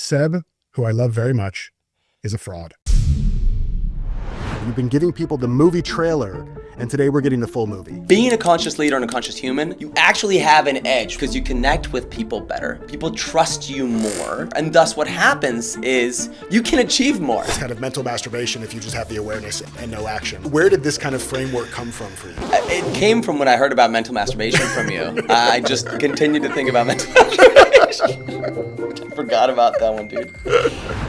Seb, who I love very much, is a fraud. You've been giving people the movie trailer, and today we're getting the full movie. Being a conscious leader and a conscious human, you actually have an edge because you connect with people better. People trust you more, and thus what happens is you can achieve more. It's kind of mental masturbation if you just have the awareness and no action. Where did this kind of framework come from for you? It came from when I heard about mental masturbation from you. I just continued to think about mental masturbation. I forgot about that one, dude.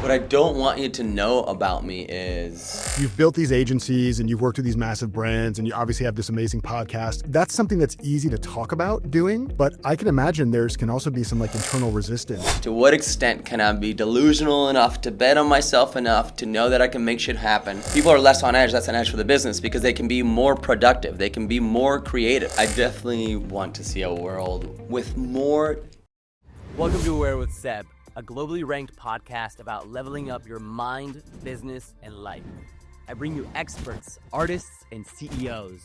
What I don't want you to know about me is... You've built these agencies and you've worked with these massive brands and you obviously have this amazing podcast. That's something that's easy to talk about doing, but I can imagine can also be some internal resistance. To what extent can I be delusional enough to bet on myself enough to know that I can make shit happen? People are less on edge. That's an edge for the business because they can be more productive. They can be more creative. I definitely want to see a world with more... Welcome to Aware with Seb, a globally ranked podcast about leveling up your mind, business, and life. I bring you experts, artists, and CEOs.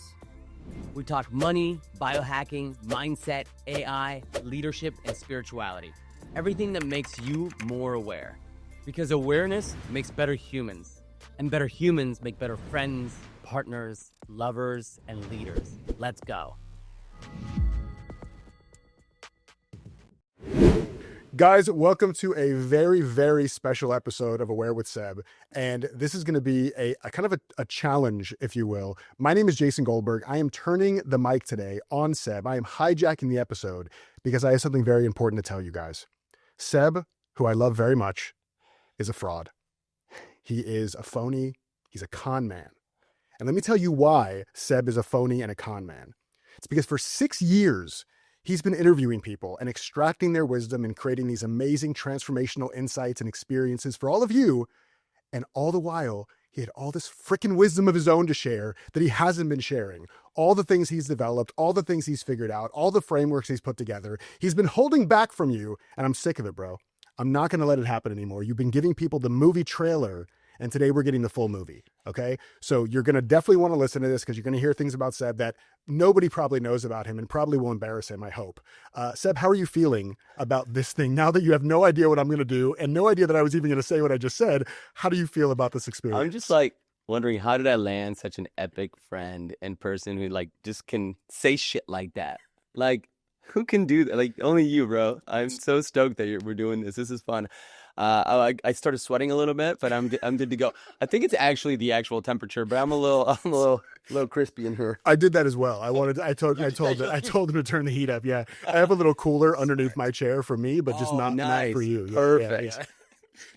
We talk money, biohacking, mindset, AI, leadership, and spirituality. Everything that makes you more aware. Because awareness makes better humans. And better humans make better friends, partners, lovers, and leaders. Let's go. Guys, welcome to a very, very special episode of Aware with Seb. And this is going to be a kind of a challenge, if you will. My name is Jason Goldberg. I am turning the mic today on Seb. I am hijacking the episode because I have something very important to tell you guys. Seb, who I love very much, is a fraud. He is a phony. He's a con man. And let me tell you why Seb is a phony and a con man. It's because for 6 years, he's been interviewing people and extracting their wisdom and creating these amazing transformational insights and experiences for all of you. And all the while, he had all this freaking wisdom of his own to share that he hasn't been sharing. All the things he's developed, all the things he's figured out, all the frameworks he's put together. He's been holding back from you, and I'm sick of it, bro. I'm not going to let it happen anymore. You've been giving people the movie trailer, and today we're getting the full movie, okay? So you're going to definitely want to listen to this because you're going to hear things about Seb that nobody probably knows about him and probably will embarrass him, I hope. Seb, how are you feeling about this thing now that you have no idea what I'm going to do and no idea that I was even going to say what I just said? How do you feel about this experience? I'm just wondering, how did I land such an epic friend and person who just can say shit like that? Who can do that? Only you, bro. I'm so stoked that we're doing this. This is fun. I started sweating a little bit, but I'm good to go. I think it's actually the actual temperature, but I'm a little crispy in here. I did that as well. I told him to turn the heat up. Yeah, I have a little cooler underneath my chair for me, but just not for you. Yeah, perfect. Yeah.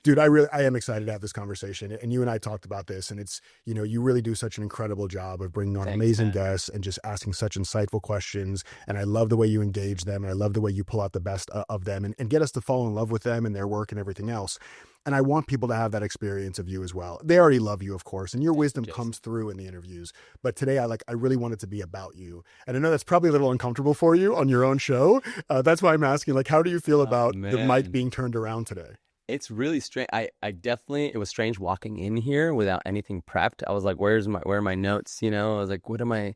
Dude, I am excited to have this conversation. And you and I talked about this, and it's, you really do such an incredible job of bringing on amazing guests and just asking such insightful questions. And I love the way you engage them. And I love the way you pull out the best of them and get us to fall in love with them and their work and everything else. And I want people to have that experience of you as well. They already love you, of course, and your wisdom comes through in the interviews. But today, I really want it to be about you. And I know that's probably a little uncomfortable for you on your own show. That's why I'm asking, how do you feel about the mic being turned around today? It's really strange. It was strange walking in here without anything prepped. I was like, where are my notes? I was like, what am I?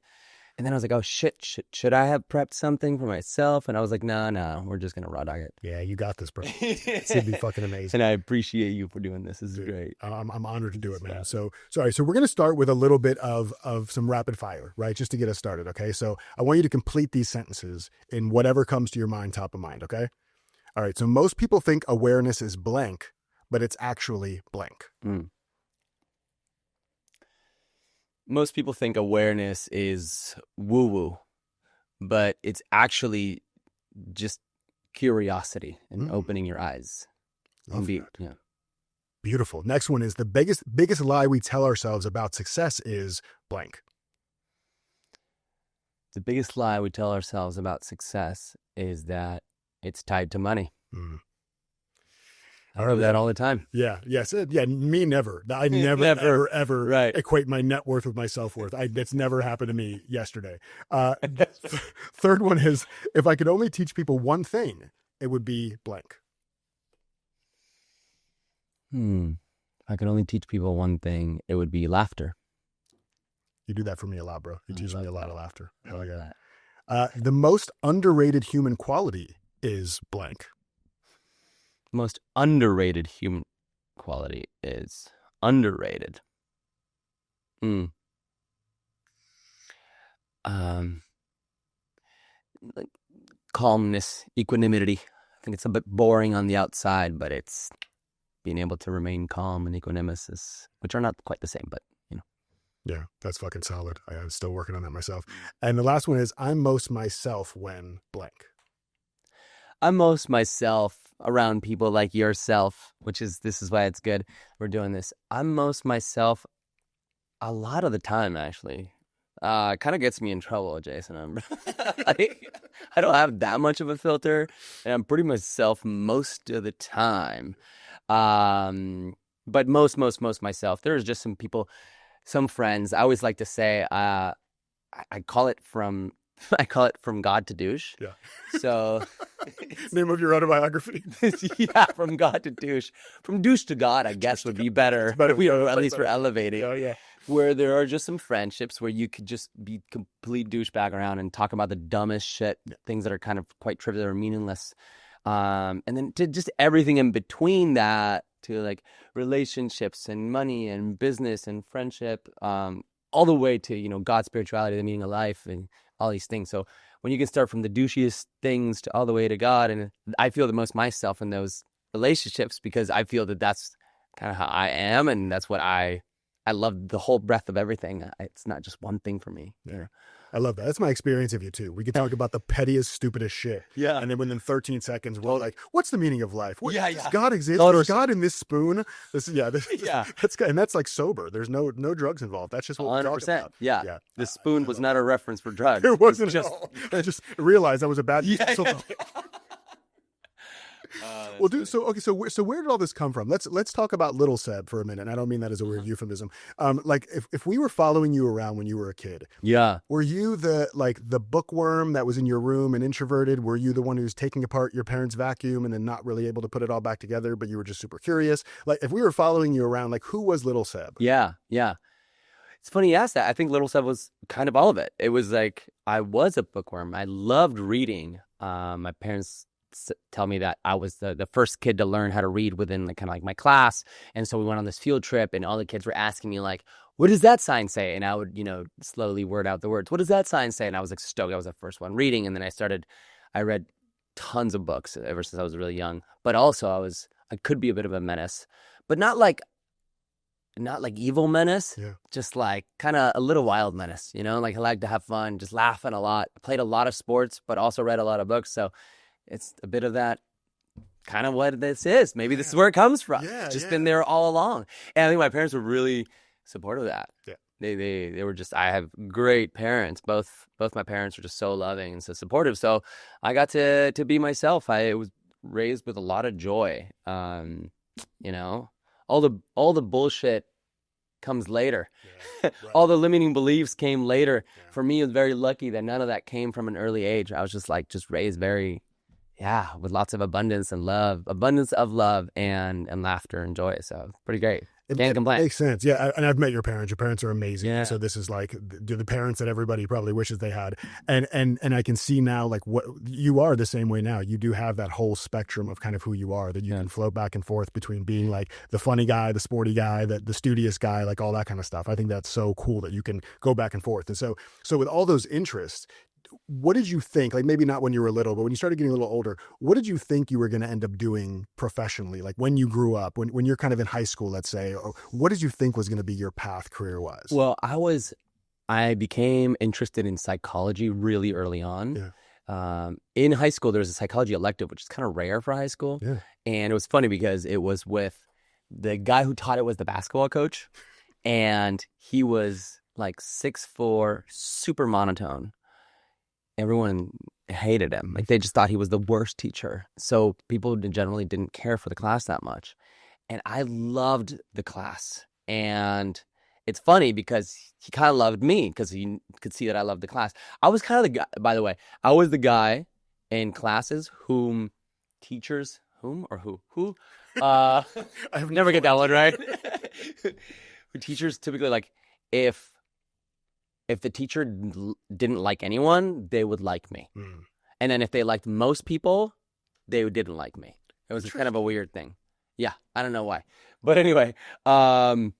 And then I was like, oh shit, should I have prepped something for myself? And I was like, no, we're just going to raw dog it. Yeah, you got this, bro. It's going to be fucking amazing. And I appreciate you for doing this. This is great. I'm honored to do it, man. So we're going to start with a little bit of some rapid fire, right? Just to get us started, okay? So I want you to complete these sentences in whatever comes to your mind, top of mind, okay? All right, so most people think awareness is blank, but it's actually blank. Most people think awareness is woo-woo, but it's actually just curiosity and opening your eyes. Yeah. Beautiful. Next one is the biggest lie we tell ourselves about success is blank. The biggest lie we tell ourselves about success is that it's tied to money. I heard that all the time. Yeah. Yes. Yeah. Me never. I never ever equate my net worth with my self-worth. That's never happened to me yesterday. Third one is, if I could only teach people one thing, it would be blank. If I could only teach people one thing, it would be laughter. You do that for me a lot, bro. You teach me a lot of laughter. Hell yeah. The most underrated human quality is blank. most underrated human quality is underrated. Like calmness, equanimity. I think it's a bit boring on the outside, but it's being able to remain calm and equanimous, which are not quite the same, but you know. Yeah, that's fucking solid. I'm still working on that myself. And the last one is I'm most myself when blank. I'm most myself around people like yourself, this is why it's good we're doing this. I'm most myself a lot of the time, actually. It kind of gets me in trouble, Jason. I don't have that much of a filter, and I'm pretty myself most of the time. But most myself. There's just some people, some friends. I always like to say, I call it from God to douche. Yeah. So name of your autobiography. Yeah, from God to douche. From douche to God, I guess would be better. Better. At least we're elevating. Oh yeah. Where there are just some friendships where you could just be complete douchebag around and talk about the dumbest shit, things that are kind of quite trivial or meaningless. And then to just everything in between that, to like relationships and money and business and friendship, all the way to, you know, God, spirituality, the meaning of life, and all these things. So when you can start from the douchiest things to all the way to God, and I feel the most myself in those relationships because I feel that that's kind of how I am, and that's what I love, the whole breadth of everything. It's not just one thing for me. Yeah. I love that. That's my experience of you too. We could talk about the pettiest, stupidest shit. Yeah. And then within 13 seconds, we're like, what's the meaning of life? Does God exist? Totally. Is God in this spoon? Yeah. And that's like sober. There's no drugs involved. That's just what we're talking about. Yeah. The spoon was not a reference for drugs. It wasn't at all. I just realized that was a bad Well, dude. So where did all this come from? Let's talk about little Seb for a minute. And I don't mean that as a weird euphemism. Like if we were following you around when you were a kid, yeah, were you the bookworm that was in your room and introverted? Were you the one who's taking apart your parents' vacuum and then not really able to put it all back together, but you were just super curious? Like if we were following you around, like who was little Seb? Yeah. It's funny you asked that. I think little Seb was kind of all of it. It was like I was a bookworm. I loved reading. My parents tell me that I was the first kid to learn how to read within kind of like my class. And so we went on this field trip and all the kids were asking me like, what does that sign say? And I would, slowly word out the words. What does that sign say? And I was like stoked. I was the first one reading. And then I read tons of books ever since I was really young, but also I could be a bit of a menace, but not like evil menace, just like kind of a little wild menace, like I like to have fun, just laughing a lot. I played a lot of sports, but also read a lot of books. So it's a bit of that, kind of what this is. Maybe this is where it comes from. Been there all along. And I think my parents were really supportive of that. Yeah. They were just, I have great parents. Both my parents were just so loving and so supportive. So I got to be myself. I was raised with a lot of joy. All the bullshit comes later. Right. All the limiting beliefs came later. Yeah. For me, I was very lucky that none of that came from an early age. I was just raised very, with lots of abundance of love and laughter and joy. So pretty great. Can't complain. Makes sense. Yeah. And I've met your parents. Your parents are amazing. Yeah. So this is like the parents that everybody probably wishes they had. And I can see now like what you are the same way now. You do have that whole spectrum of kind of who you are, that you can float back and forth between being like the funny guy, the sporty guy, the studious guy, like all that kind of stuff. I think that's so cool that you can go back and forth. And so with all those interests, what did you think, like maybe not when you were little, but when you started getting a little older, what did you think you were going to end up doing professionally? Like when you grew up, when you're kind of in high school, let's say, or what did you think was going to be your path career-wise? Well, I became interested in psychology really early on. Yeah. In high school, there was a psychology elective, which is kind of rare for high school. Yeah. And it was funny because it was with the guy who taught it was the basketball coach. And he was like 6'4", super monotone. Everyone hated him. Like they just thought he was the worst teacher. So people generally didn't care for the class that much. And I loved the class. And it's funny because he kind of loved me because he could see that I loved the class. I was kind of the guy, by the way, I was the guy in classes who I have never get that one right. Teachers typically like if the teacher didn't like anyone, they would like me. And then if they liked most people, they didn't like me. It was kind of a weird thing. Yeah, I don't know why. But anyway, so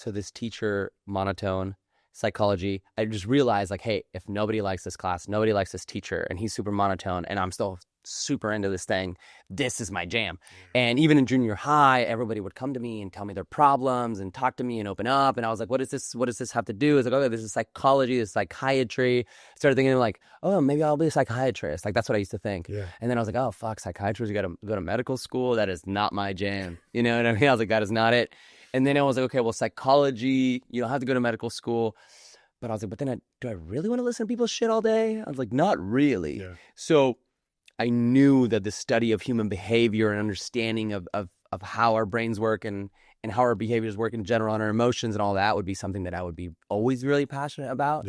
this teacher, monotone, psychology, I just realized like, hey, if nobody likes this class, nobody likes this teacher, and he's super monotone, and I'm still super into this thing, this is my jam. And even in junior high, everybody would come to me and tell me their problems and talk to me and open up. And I was like, what is this? What does this have to do? It's like, okay, this is psychology, this is psychiatry. I started thinking like, oh, maybe I'll be a psychiatrist. Like, that's what I used to think. Yeah. And then I was like, oh, fuck, psychiatrist, you got to go to medical school. That is not my jam. You know what I mean? I was like, that is not it. And then I was like, okay, well, psychology, you don't have to go to medical school. But I was like, but then do I really want to listen to people's shit all day? I was like, not really. Yeah. So I knew that the study of human behavior and understanding of how our brains work and how our behaviors work in general and our emotions and all that would be something that I would be always really passionate about,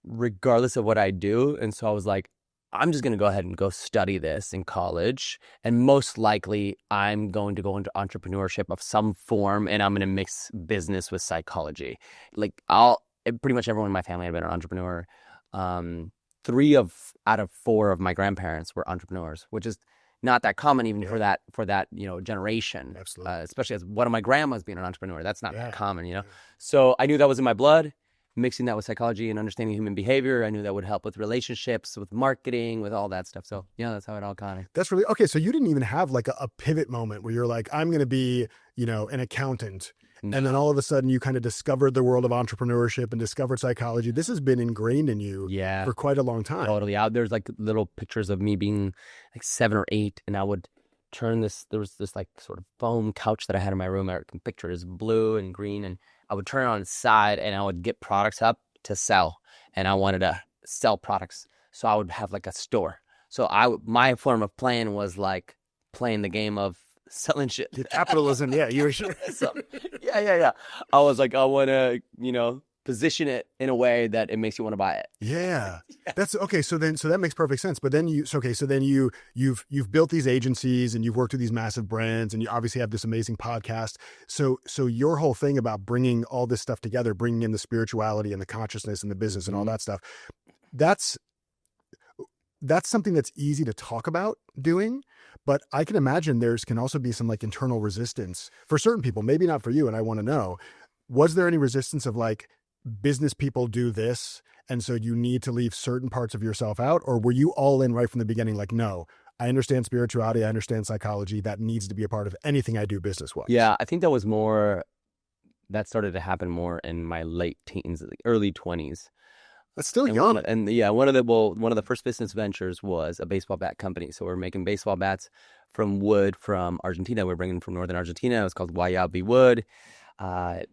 regardless of what I do. And so I was like, I'm just going to go ahead and go study this in college. And most likely I'm going to go into entrepreneurship of some form, and I'm going to mix business with psychology. Like pretty much everyone in my family had been an entrepreneur. 3 out of 4 of my grandparents were entrepreneurs, which is not that common even for that generation. Absolutely. Especially as one of my grandmas being an entrepreneur. That's not that common, So I knew that was in my blood. Mixing that with psychology and understanding human behavior, I knew that would help with relationships, with marketing, with all that stuff. So yeah, that's how it all kind of. That's really okay. So you didn't even have like a pivot moment where you're like, I'm going to be, an accountant. No. And then all of a sudden you kind of discovered the world of entrepreneurship and discovered psychology. This has been ingrained in you for quite a long time. Totally. There's like little pictures of me being like 7 or 8, and I would turn there was this like sort of foam couch that I had in my room. I can picture it as blue and green, and I would turn it on its side and I would get products up to sell, and I wanted to sell products. So I would have like a store. So my form of playing was like playing the game of selling shit. Capitalism, yeah, you were sure. Yeah. I was like, I want to, position it in a way that it makes you want to buy it. Yeah. That's okay. So that makes perfect sense. But then you've built these agencies and you've worked with these massive brands, and you obviously have this amazing podcast. So your whole thing about bringing all this stuff together, bringing in the spirituality and the consciousness and the business and all that stuff, that's something that's easy to talk about doing, but I can imagine can also be some like internal resistance for certain people, maybe not for you. And I want to know, was there any resistance of like, business people do this, and so you need to leave certain parts of yourself out? Or were you all in right from the beginning? Like, no, I understand spirituality, I understand psychology, that needs to be a part of anything I do business-wise. Yeah, I think that started to happen more in my late teens, early 20s. That's still young. One of the first business ventures was a baseball bat company. So we're making baseball bats from wood from Argentina. We're bringing them from northern Argentina. It was called Guayabi wood.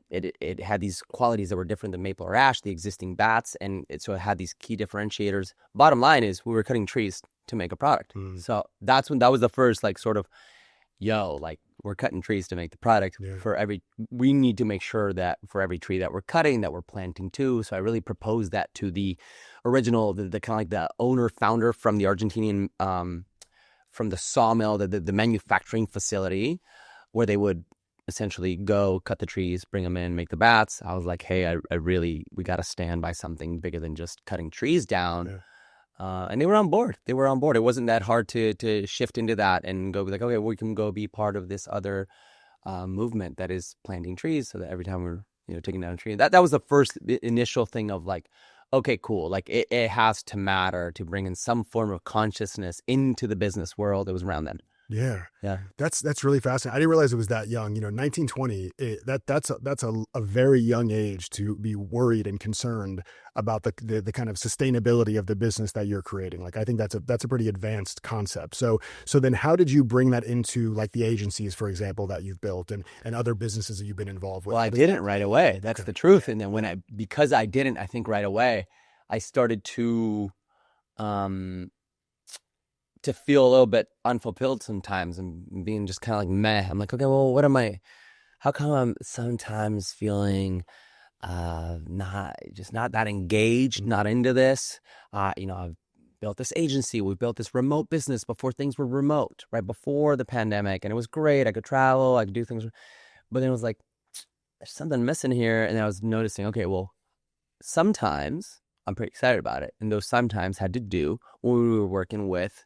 It had these qualities that were different than maple or ash, the existing bats, and so it had these key differentiators. Bottom line is we were cutting trees to make a product. So that was the first like sort of, we're cutting trees to make the product. We need to make sure that for every tree that we're cutting, that we're planting too. So I really proposed that to the original, the kind of like the owner founder from the Argentinian, from the sawmill, the manufacturing facility, where they would essentially go cut the trees, bring them in, make the bats. I was like, hey, we got to stand by something bigger than just cutting trees down. And they were on board. It wasn't that hard to shift into that and go be like, okay, we can go be part of this other movement that is planting trees, so that every time we're taking down a tree. That was the first initial thing of like, okay, cool. Like it has to matter to bring in some form of consciousness into the business world. It was around then. Yeah. That's really fascinating. I didn't realize it was that young. 1920. That's a very young age to be worried and concerned about the kind of sustainability of the business that you're creating. Like, I think that's a pretty advanced concept. So then how did you bring that into like the agencies, for example, that you've built and other businesses that you've been involved with? Well, I didn't right away. That's the truth. And then because I didn't, I think right away, I started to feel a little bit unfulfilled sometimes and being just kind of like meh. I'm like, okay, well, how come I'm sometimes feeling not that engaged, not into this? I've built this agency. We built this remote business before things were remote, right before the pandemic. And it was great. I could travel, I could do things. But then it was like, there's something missing here. And I was noticing, okay, well, sometimes I'm pretty excited about it. And those sometimes had to do when we were working with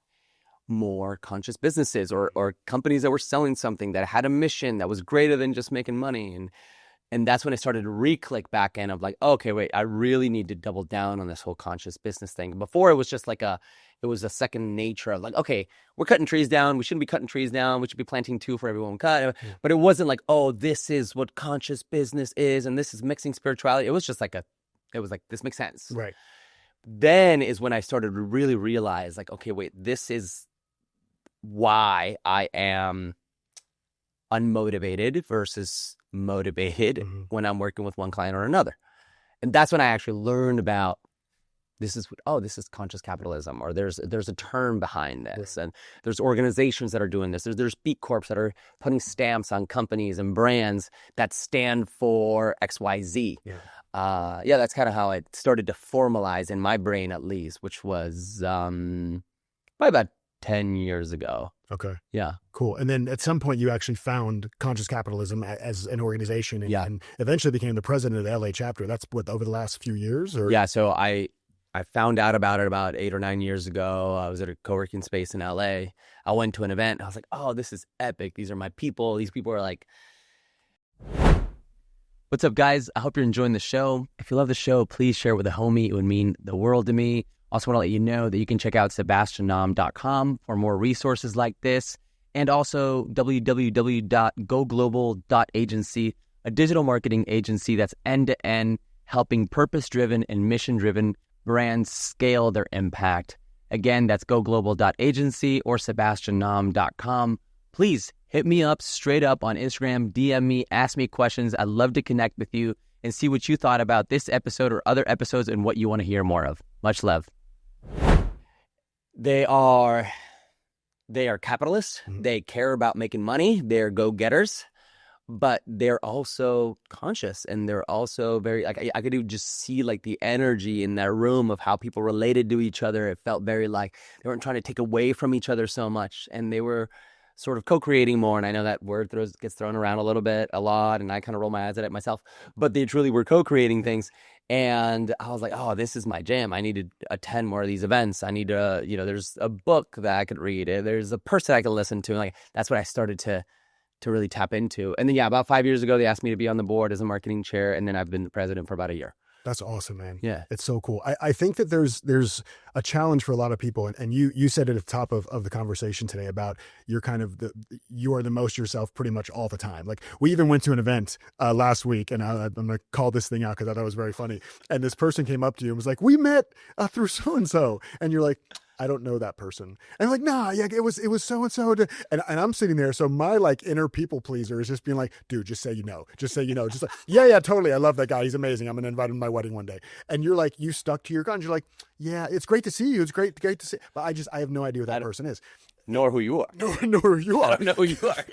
more conscious businesses or companies that were selling something that had a mission that was greater than just making money. And that's when I started to re-click back in of like, okay, wait, I really need to double down on this whole conscious business thing. Before it was just like it was a second nature of like, okay, we're cutting trees down. We shouldn't be cutting trees down. We should be planting 2 for every 1 we cut. But it wasn't like, oh, this is what conscious business is. And this is mixing spirituality. It was just like this makes sense. Right. Then is when I started to really realize like, okay, wait, this is why I am unmotivated versus motivated when I'm working with one client or another. And that's when I actually learned about this is conscious capitalism, or there's a term behind this, and there's organizations that are doing this. There's B Corps that are putting stamps on companies and brands that stand for XYZ. That's kind of how it started to formalize in my brain, at least, which was probably about 10 years ago. Okay. Yeah. Cool. And then at some point you actually found Conscious Capitalism as an organization and eventually became the president of the LA chapter. That's what, over the last few years? Or? Yeah. So I found out about it about 8 or 9 years ago. I was at a co-working space in LA. I went to an event. I was like, oh, this is epic. These are my people. These people are like... What's up, guys? I hope you're enjoying the show. If you love the show, please share it with a homie. It would mean the world to me. Also want to let you know that you can check out sebastiannaum.com for more resources like this, and also www.goglobal.agency, a digital marketing agency that's end-to-end, helping purpose-driven and mission-driven brands scale their impact. Again, that's goglobal.agency or sebastiannaum.com. Please hit me up straight up on Instagram, DM me, ask me questions. I'd love to connect with you and see what you thought about this episode or other episodes and what you want to hear more of. Much love. They are capitalists. They care about making money. They're go-getters, but they're also conscious, and they're also very, like, I could just see like the energy in that room of how people related to each other. It felt very like they weren't trying to take away from each other so much, and they were sort of co-creating more. And I know that word gets thrown around a lot, and I kind of roll my eyes at it myself, but they truly were co-creating things. And I was like, oh, this is my jam. I need to attend more of these events. I need to, there's a book that I could read. There's a person I could listen to. Like, that's what I started to really tap into. And then, about 5 years ago, they asked me to be on the board as a marketing chair. And then I've been the president for about a year. That's awesome, man. Yeah. It's so cool. I think that there's a challenge for a lot of people. And you said it at the top of the conversation today about you're you are the most yourself pretty much all the time. Like, we even went to an event last week, and I'm going to call this thing out because I thought it was very funny. And this person came up to you and was like, we met through so-and-so. And you're like, I don't know that person. And I'm like, nah, yeah, it was so-and-so. And I'm sitting there. So my like inner people pleaser is just being like, dude, just say, just say, just like, yeah, totally. I love that guy. He's amazing. I'm going to invite him to my wedding one day. And you're like, you stuck to your guns. You're like, yeah, it's great to see you. It's great to see. But I have no idea who that person is. Nor who you are. Nor who you are. I don't know who you are.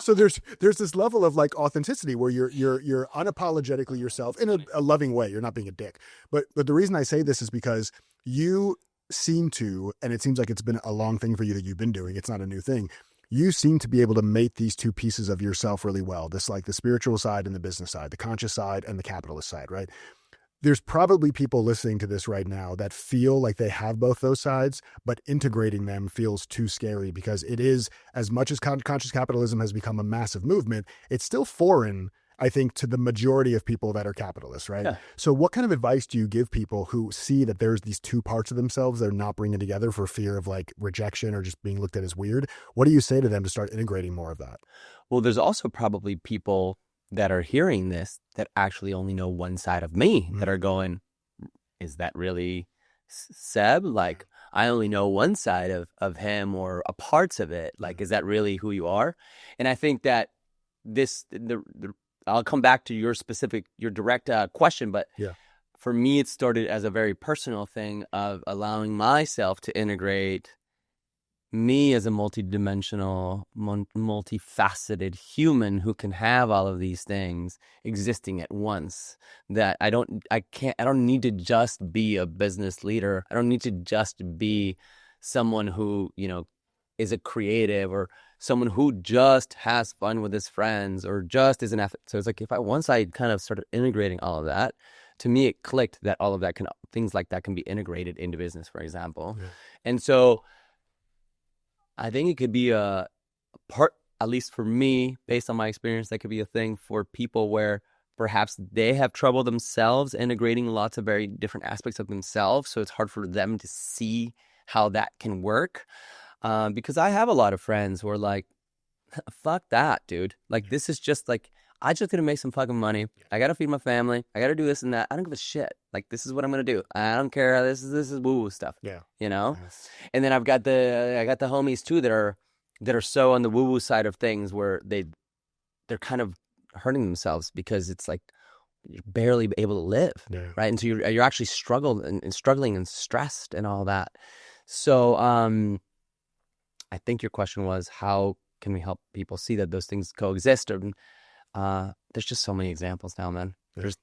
so there's this level of like authenticity where you're unapologetically yourself in a loving way. You're not being a dick. But the reason I say this is because you seem to, and it seems like it's been a long thing for you that you've been doing. It's not a new thing. You seem to be able to mate these two pieces of yourself really well. This, like, the spiritual side and the business side, the conscious side and the capitalist side, right? There's probably people listening to this right now that feel like they have both those sides, but integrating them feels too scary because it is, as much as conscious capitalism has become a massive movement, it's still foreign, I think, to the majority of people that are capitalists, right? Yeah. So what kind of advice do you give people who see that there's these two parts of themselves they're not bringing together for fear of like rejection or just being looked at as weird? What do you say to them to start integrating more of that? Well, there's also probably people that are hearing this that actually only know one side of me that are going, is that really Seb? Like, I only know one side of him or a parts of it. Like, is that really who you are? And I think that I'll come back to your direct question, but for me, it started as a very personal thing of allowing myself to integrate me as a multidimensional, multifaceted human who can have all of these things existing at once. That I don't need to just be a business leader. I don't need to just be someone who, is a creative or someone who just has fun with his friends or just is an athlete. So it's like once I kind of started integrating all of that, to me it clicked that all of that things like that can be integrated into business, for example. Yeah. And so I think it could be a part, at least for me, based on my experience, that could be a thing for people where perhaps they have trouble themselves integrating lots of very different aspects of themselves. So it's hard for them to see how that can work. Because I have a lot of friends who are like, fuck that, dude. Like, this is just like, I just gonna make some fucking money. I gotta feed my family. I gotta do this and that. I don't give a shit. Like, this is what I'm gonna do. I don't care. This is woo woo stuff. Yeah. You know. And then I got the homies too that are so on the woo woo side of things where they're kind of hurting themselves because it's like you're barely able to live, right? And so you're actually struggling and stressed and all that. So I think your question was, how can we help people see that those things coexist? And there's just so many examples now, man. There's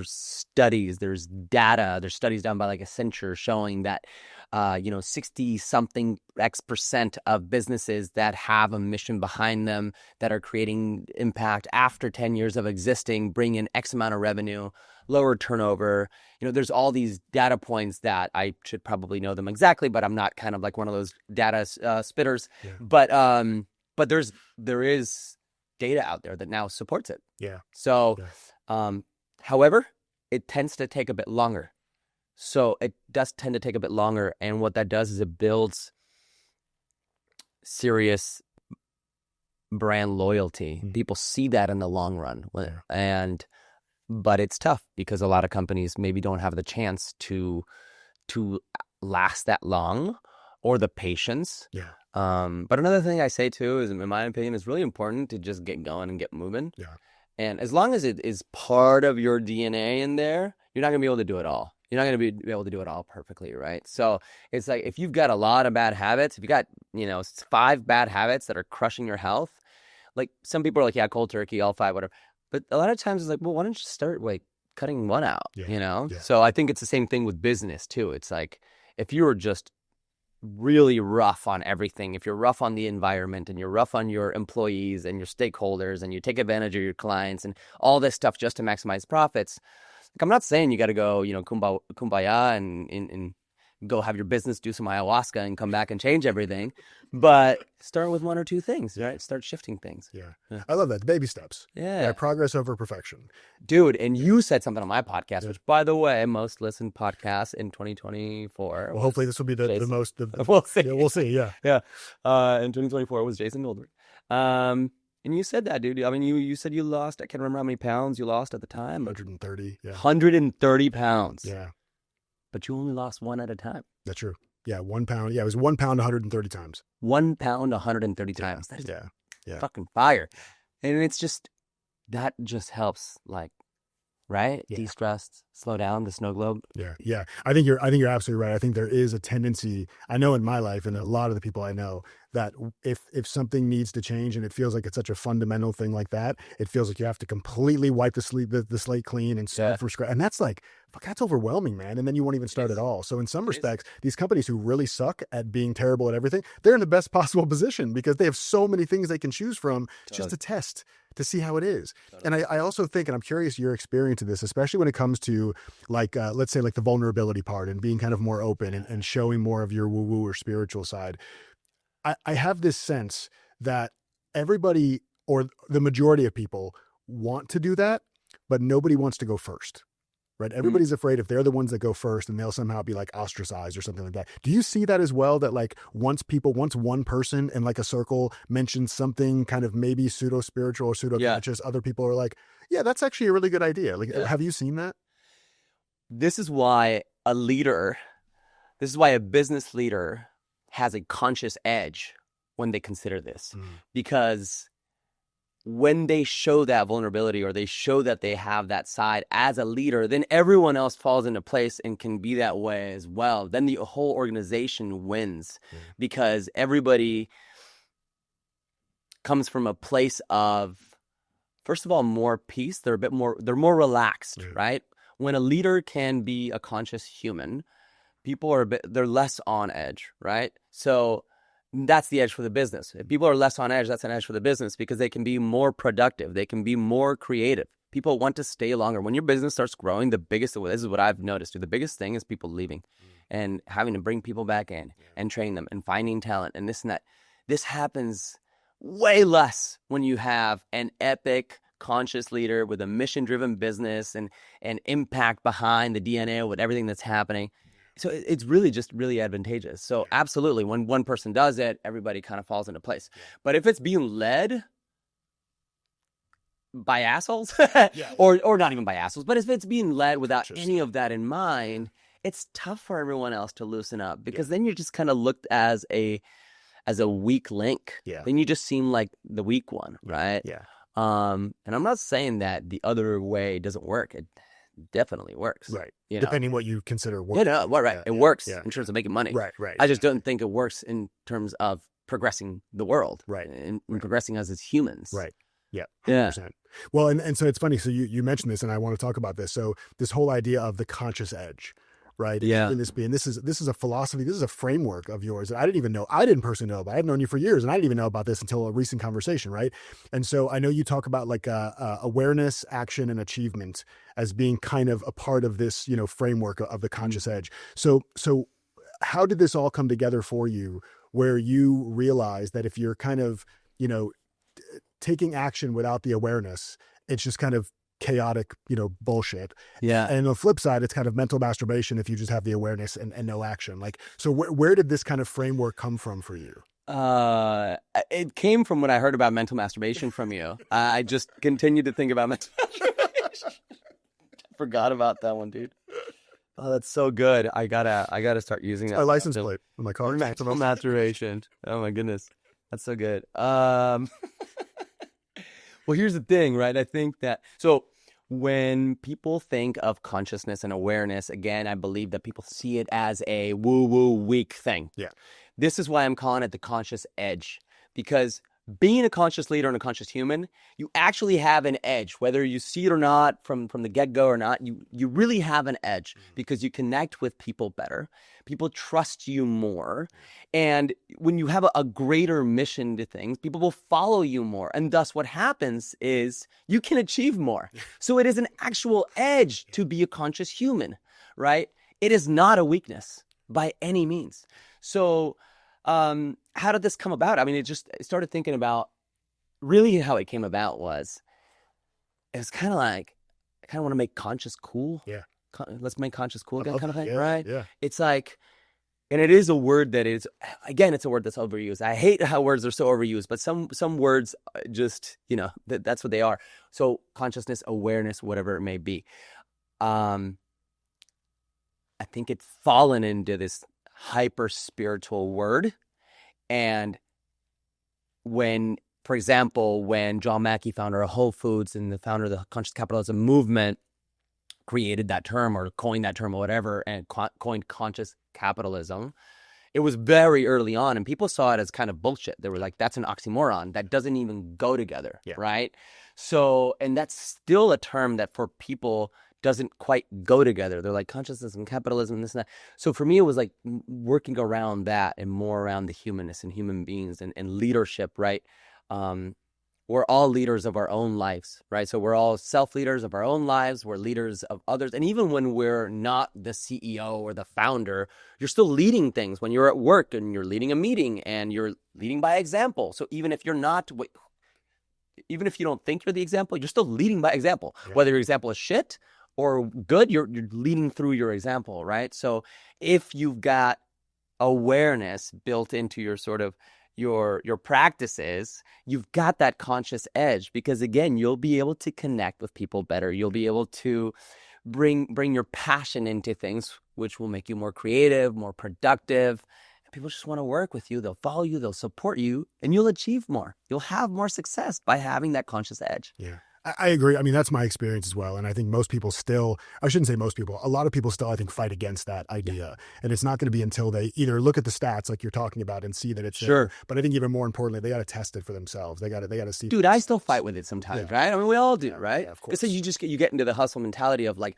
studies, there's data, there's studies done by like Accenture showing that 60-something X% of businesses that have a mission behind them that are creating impact after 10 years of existing bring in X amount of revenue, lower turnover. There's all these data points that I should probably know them exactly, but I'm not kind of like one of those data spitters. Yeah. But there is data out there that now supports it. Yeah. So, however, it tends to take a bit longer. So it does tend to take a bit longer. And what that does is it builds serious brand loyalty. Mm-hmm. People see that in the long run. But it's tough because a lot of companies maybe don't have the chance to last that long or the patience. Yeah. But another thing I say too is, in my opinion, it's really important to just get going and get moving. Yeah. And as long as it is part of your DNA in there, you're not going to be able to do it all. You're not going to be able to do it all perfectly, right? So it's like, if you've got a lot of bad habits, if you got, 5 bad habits that are crushing your health, like some people are like, yeah, cold turkey, all 5, whatever. But a lot of times it's like, well, why don't you start like cutting one out, Yeah. So I think it's the same thing with business too. It's like, if you were just really rough on everything, if you're rough on the environment and you're rough on your employees and your stakeholders and you take advantage of your clients and all this stuff just to maximize profits, like, I'm not saying you got to go, kumbaya and go have your business, do some ayahuasca and come back and change everything, but start with 1 or 2 things, right? Start shifting things. Yeah. I love that. Baby steps. Yeah. Progress over perfection. Dude, and you said something on my podcast, which, by the way, most listened podcast in 2024. Well, hopefully this will be the most. We'll see. Yeah, we'll see. Yeah. Yeah. In 2024 was Jason Goldberg. And you said that, dude. I mean, you said you lost, I can't remember how many pounds you lost at the time. 130. Yeah. 130 pounds. Yeah. But you only lost 1 at a time. That's true. Yeah, 1 pound. Yeah, it was 1 pound 130 times. 1 pound 130 times. That is fucking fire. And it's just, that just helps, like, right? Yeah. De-stress, slow down, the snow globe. Yeah. I think you're absolutely right. I think there is a tendency, I know in my life and a lot of the people I know, that if something needs to change and it feels like it's such a fundamental thing like that, it feels like you have to completely wipe the slate clean and start from scratch. And that's like, fuck, that's overwhelming, man. And then you won't even start at all. So in some respects, these companies who really suck at being terrible at everything, they're in the best possible position because they have so many things they can choose from just to test, to see how it is. And I also think, and I'm curious your experience of this, especially when it comes to like, let's say like the vulnerability part and being kind of more open and showing more of your woo-woo or spiritual side. I have this sense that everybody or the majority of people want to do that, but nobody wants to go first, right? Everybody's afraid if they're the ones that go first and they'll somehow be like ostracized or something like that. Do you see that as well? That like once one person in like a circle mentions something kind of maybe pseudo-spiritual or pseudo-conscious, other people are like, yeah, that's actually a really good idea. Like, have you seen that? This is why a business leader has a conscious edge when they consider this, because when they show that vulnerability or they show that they have that side as a leader, then everyone else falls into place and can be that way as well. Then the whole organization wins because everybody comes from a place of, first of all, more peace. They're more relaxed, right? When a leader can be a conscious human, people they're less on edge, right? So that's the edge for the business. If people are less on edge, that's an edge for the business because they can be more productive. They can be more creative. People want to stay longer. When your business starts growing, this is what I've noticed. The biggest thing is people leaving and having to bring people back in and train them and finding talent and this and that. This happens way less when you have an epic conscious leader with a mission-driven business and impact behind the DNA with everything that's happening. So it's really just really advantageous. So absolutely, when one person does it, everybody kind of falls into place. But if it's being led by assholes, or not even by assholes, but if it's being led without any of that in mind, it's tough for everyone else to loosen up because then you're just kind of looked as a weak link. Yeah. Then you just seem like the weak one, right? Yeah. And I'm not saying that the other way doesn't work. It definitely works. Right. You know? Depending what you consider work. Yeah, no, right. It works in terms of making money. Right. I just don't think it works in terms of progressing the world. Right. And progressing us as humans. Right. Yeah. 100%. Yeah. Well, and so it's funny. So you mentioned this and I want to talk about this. So this whole idea of the conscious edge. Right. Yeah. And this is a philosophy. This is a framework of yours that I didn't personally know, but I had known you for years and I didn't even know about this until a recent conversation. Right. And so I know you talk about like awareness, action, and achievement as being kind of a part of this, framework of the conscious edge. So how did this all come together for you where you realize that if you're kind of, taking action without the awareness, it's just kind of chaotic, bullshit. Yeah. And on the flip side, it's kind of mental masturbation if you just have the awareness and no action. Like, so where did this kind of framework come from for you? It came from when I heard about mental masturbation from you. I just continued to think about mental masturbation. Forgot about that one, dude. Oh, that's so good. I gotta start using that. My license plate on my car. Mental masturbation. Oh my goodness. That's so good. Well, here's the thing, right? I think that, so when people think of consciousness and awareness, again, I believe that people see it as a woo-woo weak thing. Yeah. This is why I'm calling it the conscious edge, because being a conscious leader and a conscious human, you actually have an edge, whether you see it or not from the get-go or not, you really have an edge because you connect with people better. People trust you more. And when you have a greater mission to things, people will follow you more. And thus what happens is you can achieve more. So it is an actual edge to be a conscious human, right? It is not a weakness by any means. So how did this come about? I mean, I started thinking about really how it came about was, it was kind of like, I kind of want to make conscious cool. Yeah. Let's make conscious cool again kind of thing, right? Yeah. It's like, and it is a word that is, again, it's a word that's overused. I hate how words are so overused, but some words just, that's what they are. So consciousness, awareness, whatever it may be. I think it's fallen into this hyper spiritual word. And for example, when John Mackey, founder of Whole Foods and the founder of the conscious capitalism movement, created that term or coined that term or whatever and coined conscious capitalism, it was very early on and people saw it as kind of bullshit. They were like, that's an oxymoron. That doesn't even go together, right? So, and that's still a term that for people doesn't quite go together. They're like consciousness and capitalism and this and that. So for me, it was like working around that and more around the humanness and human beings and leadership, right? We're all leaders of our own lives, right? So we're all self-leaders of our own lives. We're leaders of others. And even when we're not the CEO or the founder, you're still leading things. When you're at work and you're leading a meeting and you're leading by example. So even if you don't think you're the example, you're still leading by example. Yeah. Whether your example is shit or good, you're leading through your example, right? So if you've got awareness built into your sort of your practices, you've got that conscious edge because again, you'll be able to connect with people better. You'll be able to bring your passion into things, which will make you more creative, more productive. And people just want to work with you. They'll follow you, they'll support you, and you'll achieve more. You'll have more success by having that conscious edge. Yeah. I agree. I mean, that's my experience as well. And I think most people still, I shouldn't say most people, a lot of people still, I think, fight against that idea. Yeah. And it's not going to be until they either look at the stats like you're talking about and see that it's there. But I think even more importantly, they got to test it for themselves. They got to see. Dude, I still fight with it sometimes, right? I mean, we all do, right? Yeah, of course. So you get into the hustle mentality of like,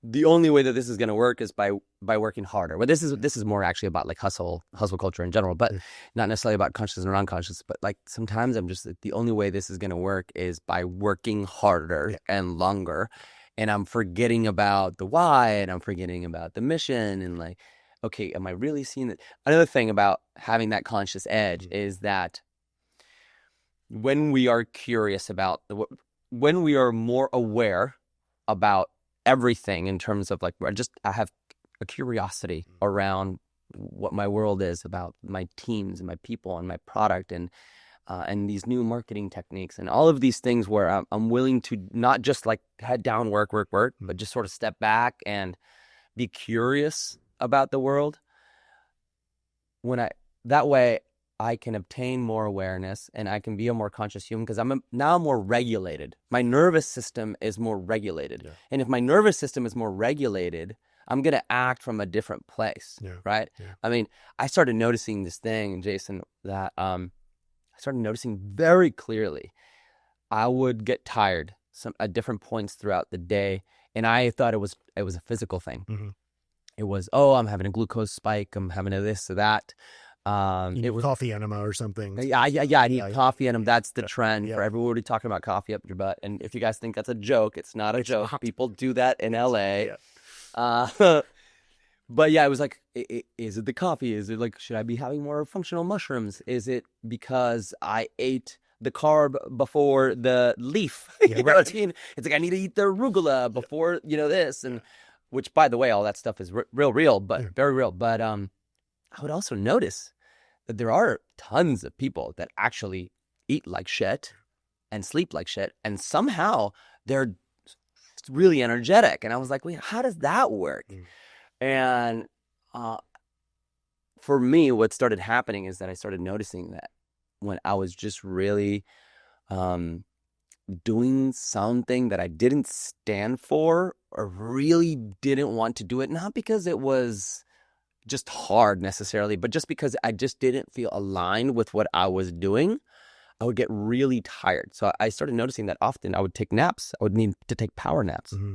the only way that this is going to work is by working harder. Well, this is more actually about like hustle culture in general, but not necessarily about conscious and unconscious. But like sometimes I'm just like, the only way this is going to work is by working harder and longer, and I'm forgetting about the why, and I'm forgetting about the mission, and like, okay, am I really seeing it? Another thing about having that conscious edge is that when we are curious about when we are more aware about everything in terms of like, I have a curiosity around what my world is, about my teams and my people and my product and these new marketing techniques and all of these things where I'm willing to not just like head down, work, but just sort of step back and be curious about the world. That way I can obtain more awareness and I can be a more conscious human because I'm now more regulated. My nervous system is more regulated. Yeah. And if my nervous system is more regulated, I'm going to act from a different place, right? Yeah. I mean, I started noticing this thing, Jason, that I started noticing very clearly. I would get tired at different points throughout the day, and I thought it was a physical thing. Mm-hmm. It was, I'm having a glucose spike, I'm having a this or that. It was coffee enema or something. Yeah. I need coffee enema. That's the trend for everybody talking about coffee up your butt. And if you guys think that's a joke, it's not a joke. People do that in LA. Yeah. But yeah, it was like, is it the coffee? Is it like, should I be having more functional mushrooms? Is it because I ate the carb before the leaf? You know what I mean? It's like, I need to eat the arugula before, this. And which, by the way, all that stuff is real, but very real. But I would also notice that there are tons of people that actually eat like shit and sleep like shit, and somehow they're really energetic. And I was like, wait, how does that work? And for me, what started happening is that I started noticing that when I was just really doing something that I didn't stand for or really didn't want to do it, not because it was just hard necessarily, but just because I just didn't feel aligned with what I was doing, I would get really tired. So I started noticing that often I would take naps. I would need to take power naps. Mm-hmm.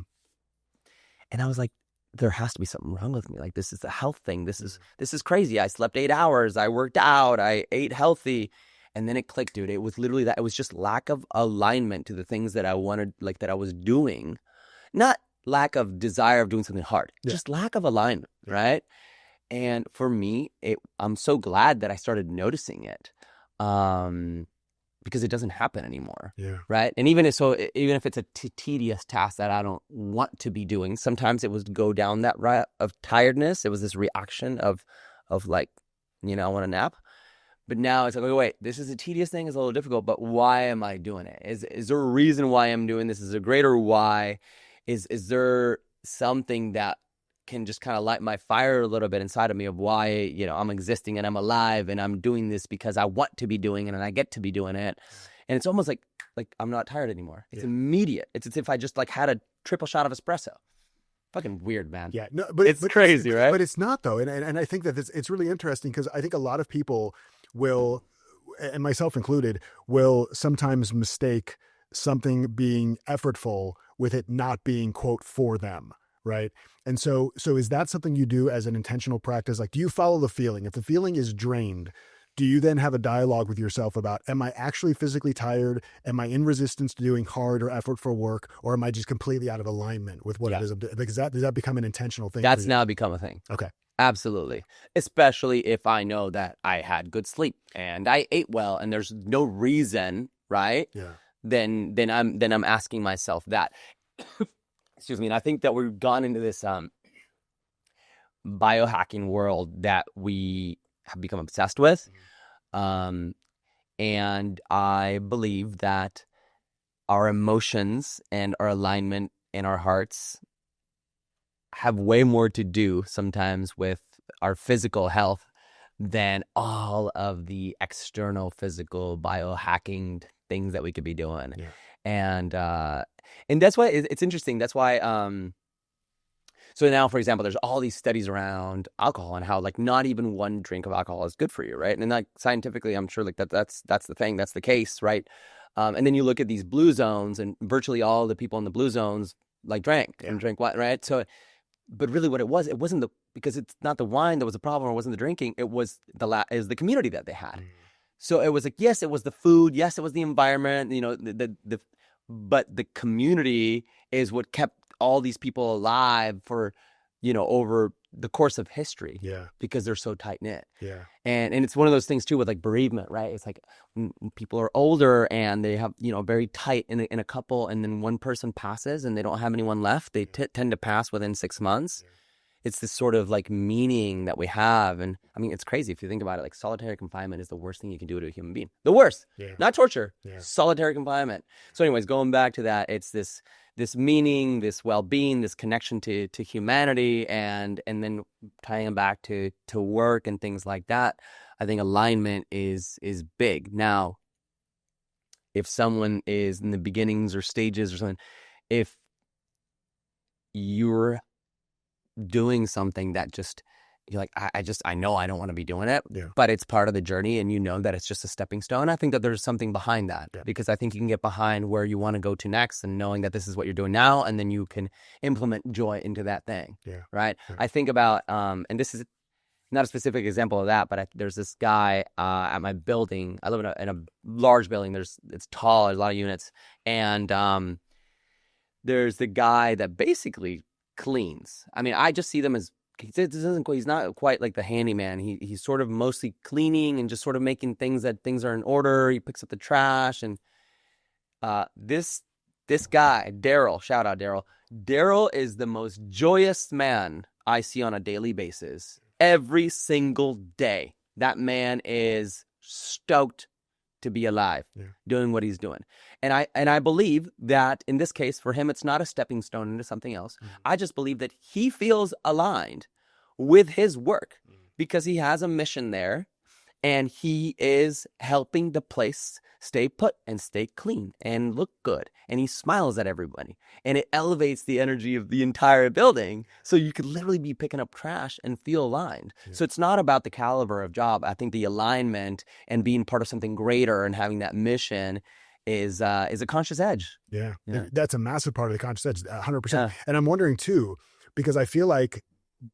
And I was like, there has to be something wrong with me. Like, this is a health thing. This is crazy. I slept 8 hours. I worked out. I ate healthy. And then it clicked, dude. It was literally that. It was just lack of alignment to the things that I wanted, like that I was doing. Not lack of desire of doing something hard. Just lack of alignment, right? And for me, I'm so glad that I started noticing it, because it doesn't happen anymore, right? And even if it's a tedious task that I don't want to be doing, sometimes it would go down that route of tiredness. It was this reaction of like, I want to nap. But now it's like, wait, this is a tedious thing. It's a little difficult, but why am I doing it? Is there a reason why I'm doing this? Is there a greater why? Is there something that can just kind of light my fire a little bit inside of me of why, I'm existing and I'm alive and I'm doing this because I want to be doing it and I get to be doing it. And it's almost like I'm not tired anymore. It's immediate. It's as if I just like had a triple shot of espresso. Fucking weird, man. Yeah, no, but it's crazy, right? But it's not though. And I think that it's really interesting because I think a lot of people will, and myself included, will sometimes mistake something being effortful with it not being, quote, for them. Right. And so is that something you do as an intentional practice? Like, do you follow the feeling? If the feeling is drained, do you then have a dialogue with yourself about, am I actually physically tired? Am I in resistance to doing hard or effort for work? Or am I just completely out of alignment with what it is? Because does that become an intentional thing? That's now become a thing. Okay. Absolutely. Especially if I know that I had good sleep and I ate well and there's no reason, right? Yeah. Then I'm asking myself that. Excuse me. And I think that we've gone into this biohacking world that we have become obsessed with. And I believe that our emotions and our alignment in our hearts have way more to do sometimes with our physical health than all of the external physical biohacking things that we could be doing. Yeah. And that's why it's interesting. That's why, so now, for example, there's all these studies around alcohol and how like not even one drink of alcohol is good for you, right? And like scientifically, I'm sure like that's the thing, that's the case, right? And then you look at these blue zones and virtually all the people in the blue zones, like drank and drank wine, right? So, but really what it wasn't because it's not the wine that was the problem, or it wasn't the drinking, it was the community that they had. So it was like, yes, it was the food, yes, it was the environment, but the community is what kept all these people alive for, over the course of history. Yeah. Because they're so tight knit. Yeah. And it's one of those things too with like bereavement, right? It's like when people are older and they have, very tight in a couple, and then one person passes and they don't have anyone left. They tend to pass within 6 months. Yeah. It's this sort of like meaning that we have. And I mean, it's crazy if you think about it. Like solitary confinement is the worst thing you can do to a human being. The worst. Yeah. Not torture. Yeah. Solitary confinement. So anyways, going back to that, it's this meaning, this well-being, this connection to humanity, and then tying it back to work and things like that. I think alignment is big. Now, if someone is in the beginnings or stages or something, if you're doing something that just you're like, I know I don't want to be doing it, but it's part of the journey, and that it's just a stepping stone. I think that there's something behind that, because I think you can get behind where you want to go to next, and knowing that this is what you're doing now, and then you can implement joy into that thing. Right? I think about, and this is not a specific example of that, but there's this guy at my building. I live in a large building. It's tall, there's a lot of units, and there's the guy that basically cleans. I mean, I just see them as he's not quite like the handyman. He's sort of mostly cleaning and just sort of making things are in order. He picks up the trash, and this guy, Daryl, shout out Daryl. Daryl is the most joyous man I see on a daily basis. Every single day, that man is stoked to be alive, doing what he's doing. And I believe that in this case, for him, it's not a stepping stone into something else. I just believe that he feels aligned with his work because he has a mission there, and he is helping the place stay put and stay clean and look good. And he smiles at everybody, and it elevates the energy of the entire building. So you could literally be picking up trash and feel aligned. So it's not about the caliber of job. I think the alignment and being part of something greater and having that mission is a conscious edge. Yeah. That's a massive part of the conscious edge, 100%. And I'm wondering too, because I feel like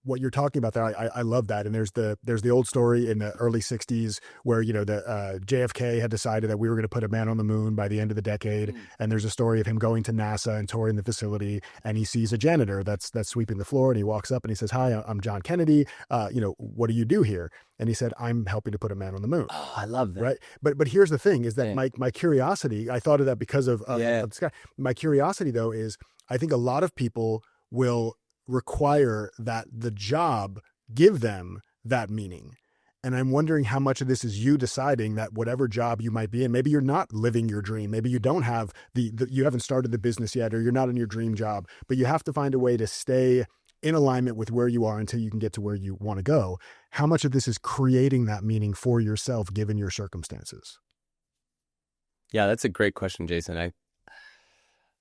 what you're talking about there, I love that. And there's the old story in the early 60s where, the JFK had decided that we were going to put a man on the moon by the end of the decade. And there's a story of him going to NASA and touring the facility, and he sees a janitor that's sweeping the floor, and he walks up and he says, "Hi, I'm John Kennedy. What do you do here?" And he said, "I'm helping to put a man on the moon." Oh, I love that. Right. But here's the thing is that my curiosity, I thought of that because of this guy. My curiosity though is I think a lot of people will require that the job give them that meaning. And I'm wondering how much of this is you deciding that whatever job you might be in, maybe you're not living your dream. Maybe you don't have you haven't started the business yet, or you're not in your dream job, but you have to find a way to stay in alignment with where you are until you can get to where you want to go. How much of this is creating that meaning for yourself, given your circumstances? Yeah, that's a great question, Jason.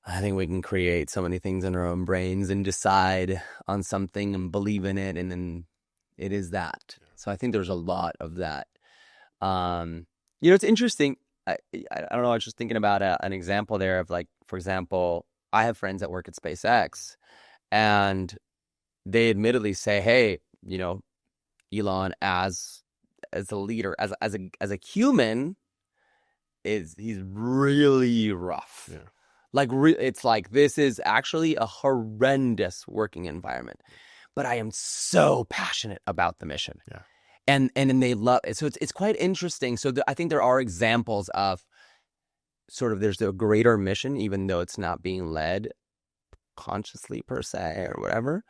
I think we can create so many things in our own brains and decide on something and believe in it, and then it is that. So I think there's a lot of that. It's interesting. I don't know. I was just thinking about an example there of, like, for example, I have friends that work at SpaceX, and they admittedly say, "Hey, Elon, as a leader, as a human, he's really rough." Yeah. It's like, this is actually a horrendous working environment, but I am so passionate about the mission. Yeah. And they love it. So it's quite interesting. So I think there are examples of sort of, there's a greater mission, even though it's not being led consciously per se or whatever.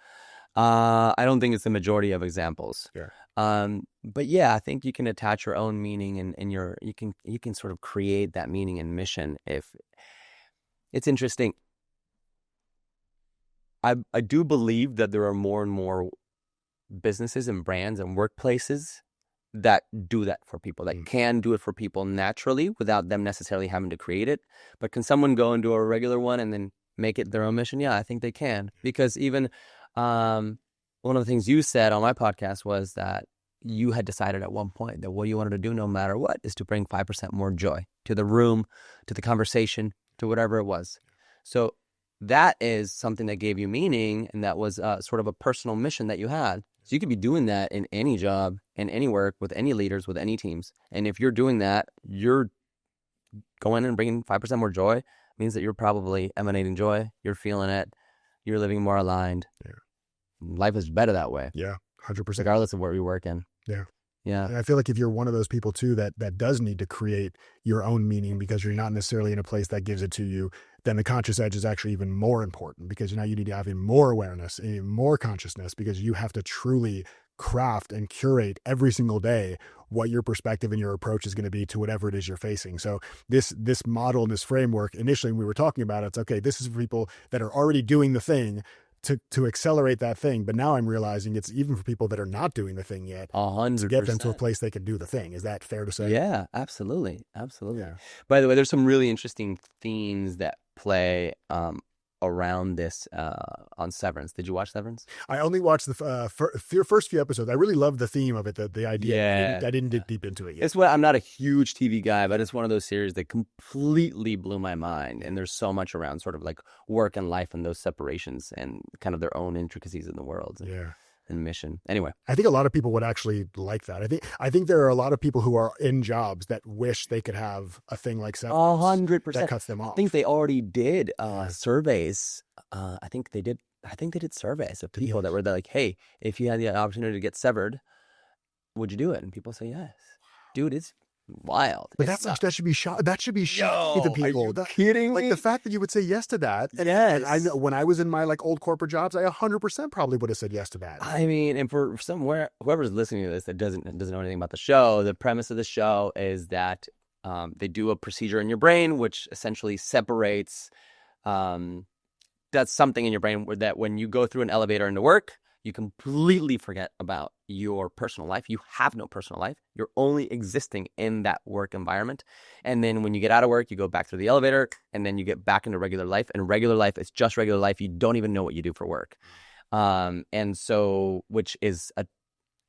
I don't think it's the majority of examples. Sure. But yeah, I think you can attach your own meaning, and you can sort of create that meaning and mission. If it's interesting, I do believe that there are more and more businesses and brands and workplaces that do that for people, that can do it for people naturally without them necessarily having to create it. But can someone go and do a regular one and then make it their own mission? Yeah, I think they can. Because even one of the things you said on my podcast was that you had decided at one point that what you wanted to do, no matter what, is to bring 5% more joy to the room, to the conversation, to whatever it was. So that is something that gave you meaning, and that was sort of a personal mission that you had. So you could be doing that in any job, in any work, with any leaders, with any teams. And if you're doing that, you're going and bringing 5% more joy. It means that you're probably emanating joy. You're feeling it. You're living more aligned. Yeah. Life is better that way. Yeah, 100%. Regardless of where we work in. Yeah. Yeah. And I feel like if you're one of those people too that does need to create your own meaning because you're not necessarily in a place that gives it to you, then the conscious edge is actually even more important, because now you need to have even more awareness and even more consciousness, because you have to truly craft and curate every single day what your perspective and your approach is going to be to whatever it is you're facing. So this model and this framework, initially when we were talking about it, it's okay, this is for people that are already doing the thing to accelerate that thing. But now I'm realizing it's even for people that are not doing the thing yet, 100%. to get them to a place they can do the thing. Is that fair to say? Yeah, absolutely. Absolutely. Yeah. By the way, there's some really interesting themes that play around this on Severance. Did you watch Severance? I only watched the first few episodes. I really loved the theme of it, the idea. Yeah. I didn't dig deep into it yet. It's what I'm not a huge TV guy, but it's one of those series that completely blew my mind. And there's so much around sort of like work and life and those separations and kind of their own intricacies in the world. Yeah. And mission. Anyway, I think a lot of people would actually like that. I think there are a lot of people who are in jobs that wish they could have a thing like Severance 100%. that cuts them off. I think they already did surveys. I think they did surveys of people that were like, "Hey, if you had the opportunity to get severed, would you do it?" And people say yes. Dude, it's wild. But that should be shocking to people. Are you kidding me? Like the fact that you would say yes to that. Yes. And I know when I was in my like old corporate jobs, I 100% probably would have said yes to that. I mean, and for whoever's listening to this that doesn't know anything about the show, the premise of the show is that they do a procedure in your brain, which essentially separates, that's something in your brain that when you go through an elevator into work, you completely forget about your personal life. You have no personal life. You're only existing in that work environment. And then when you get out of work, you go back through the elevator, and then you get back into regular life. And regular life is just regular life. You don't even know what you do for work. And so, which is a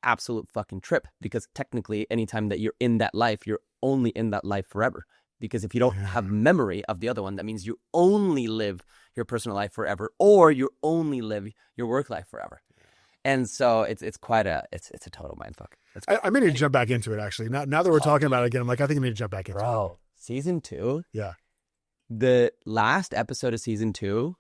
absolute fucking trip, because technically anytime that you're in that life, you're only in that life forever. Because if you don't have memory of the other one, that means you only live your personal life forever, or you only live your work life forever. And so it's quite it's a total mindfuck. I may need to jump back into it, actually. Now that we're talking about it again, I'm like, I think I need to jump back into it. Bro, season 2? Yeah. The last episode of season 2,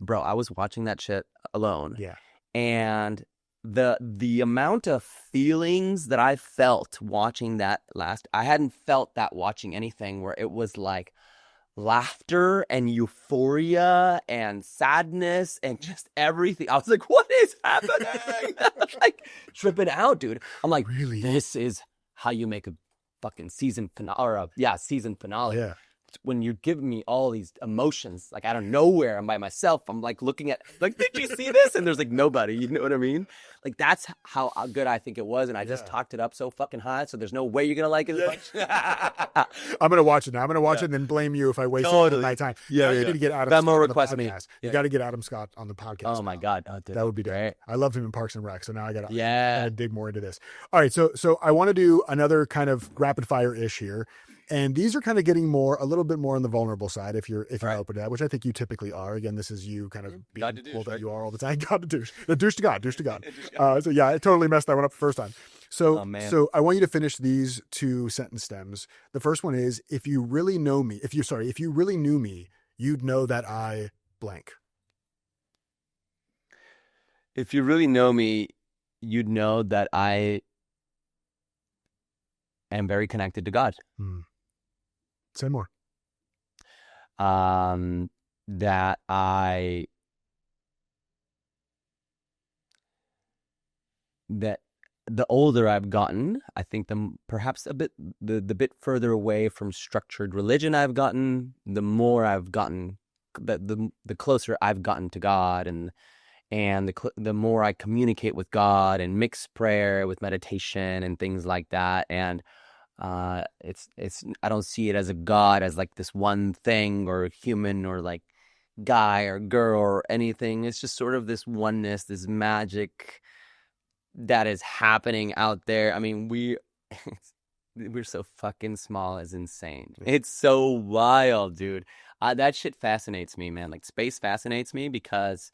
bro, I was watching that shit alone. Yeah. And the amount of feelings that I felt watching that I hadn't felt that watching anything, where it was like laughter and euphoria and sadness and just everything. I was like, what is happening? Like tripping out, dude. I'm like, really? This is how you make a fucking season finale, season finale. Yeah. When you're giving me all these emotions, like out of nowhere, I'm by myself. I'm like looking at, like, did you see this? And there's like nobody, you know what I mean? Like that's how good I think it was. And I just talked it up so fucking high. So there's no way you're going to like it as much. I'm going to watch it now. I'm going to watch it and then blame you if I waste my time. Yeah. You need to get Adam Venmo Scott request on the me. podcast. You got to get Adam Scott on the podcast. Oh my God. Oh, dude, that would be great. great. I loved him in Parks and Rec. So now I got Yeah. to dig more into this. All right. So I want to do another kind of rapid fire ish here. And these are kind of getting a little bit more on the vulnerable side, if you're open to that, which I think you typically are. Again, this is you kind of being cool that you are all the time. God to douche. The douche to God. So yeah, I totally messed that one up the first time. So, so I want you to finish these 2 sentence stems. The first one is, if you really knew me, you'd know that I blank. If you really know me, you'd know that I am very connected to God. Say more. That the older I've gotten, I think perhaps the bit further away from structured religion I've gotten, the more I've gotten, the closer I've gotten to God, and the more I communicate with God and mix prayer with meditation and things like that. And it's I don't see it as a God as like this one thing or human or like guy or girl or anything. It's just sort of this oneness, this magic that is happening out there. I mean, we're so fucking small, is insane. It's so wild, dude. That shit fascinates me, man. Like space fascinates me because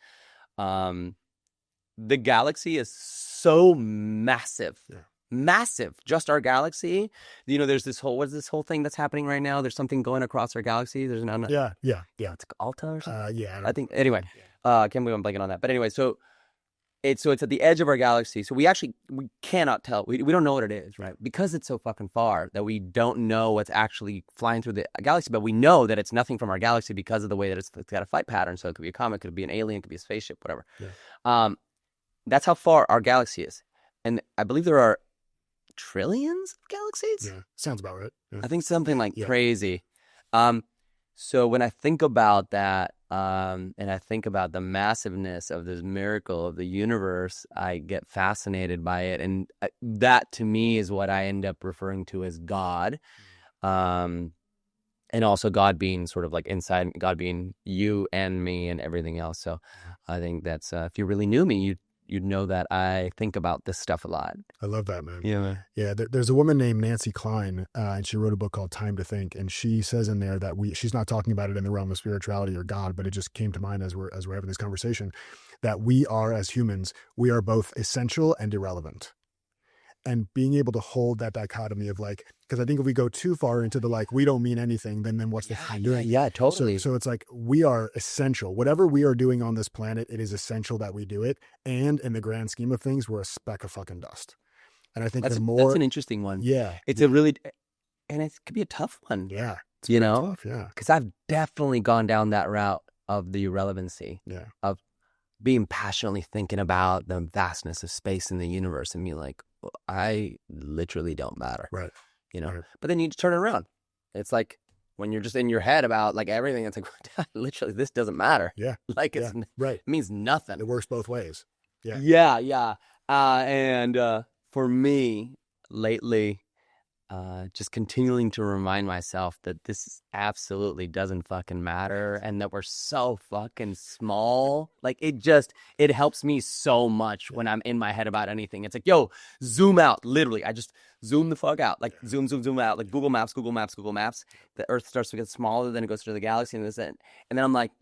the galaxy is so massive. Yeah. Massive. Just our galaxy. You know, there's this whole, what's this whole thing that's happening right now? There's something going across our galaxy. There's no, Yeah. it's Alta or something. Yeah. I think, anyway, I can't believe I'm blanking on that. But anyway, so it's at the edge of our galaxy. So we cannot tell. We don't know what it is, right? Because it's so fucking far that we don't know what's actually flying through the galaxy, but we know that it's nothing from our galaxy because of the way that it's got a flight pattern. So it could be a comet, it could be an alien, it could be a spaceship, whatever. Yeah. That's how far our galaxy is. And I believe there are trillions of galaxies. Yeah. Sounds about right. Yeah. I think something like crazy. So when I think about that, and I think about the massiveness of this miracle of the universe, I get fascinated by it. And that to me is what I end up referring to as God. And also God being sort of like inside, God being you and me and everything else. So I think that's, if you really knew me, you'd know that I think about this stuff a lot. I love that, man. Yeah, man. Yeah. There's a woman named Nancy Klein, and she wrote a book called Time to Think. And she says in there that she's not talking about it in the realm of spirituality or God, but it just came to mind as we're having this conversation, that we are, as humans, we are both essential and irrelevant. And being able to hold that dichotomy of like, because I think if we go too far into the like, we don't mean anything, then what's the point doing? Yeah, totally. So it's like, we are essential. Whatever we are doing on this planet, it is essential that we do it. And in the grand scheme of things, we're a speck of fucking dust. And I think that's that's an interesting one. Yeah. It's a really, and it could be a tough one. Yeah. You know? Tough, yeah. Because I've definitely gone down that route of the irrelevancy. Yeah. Of being passionately thinking about the vastness of space and the universe and being like, well, I literally don't matter. Right. You know? Right. But then you just turn it around. It's like when you're just in your head about like everything, it's like, literally, this doesn't matter. Yeah. Like Yeah. Right. It means nothing. It works both ways. Yeah. Yeah. And for me, lately, just continuing to remind myself that this absolutely doesn't fucking matter and that we're so fucking small. Like it helps me so much when I'm in my head about anything. It's like, yo, zoom out. Literally, I just zoom the fuck out. Like zoom out. Like Google Maps. The Earth starts to get smaller, then it goes to the galaxy and then I'm like,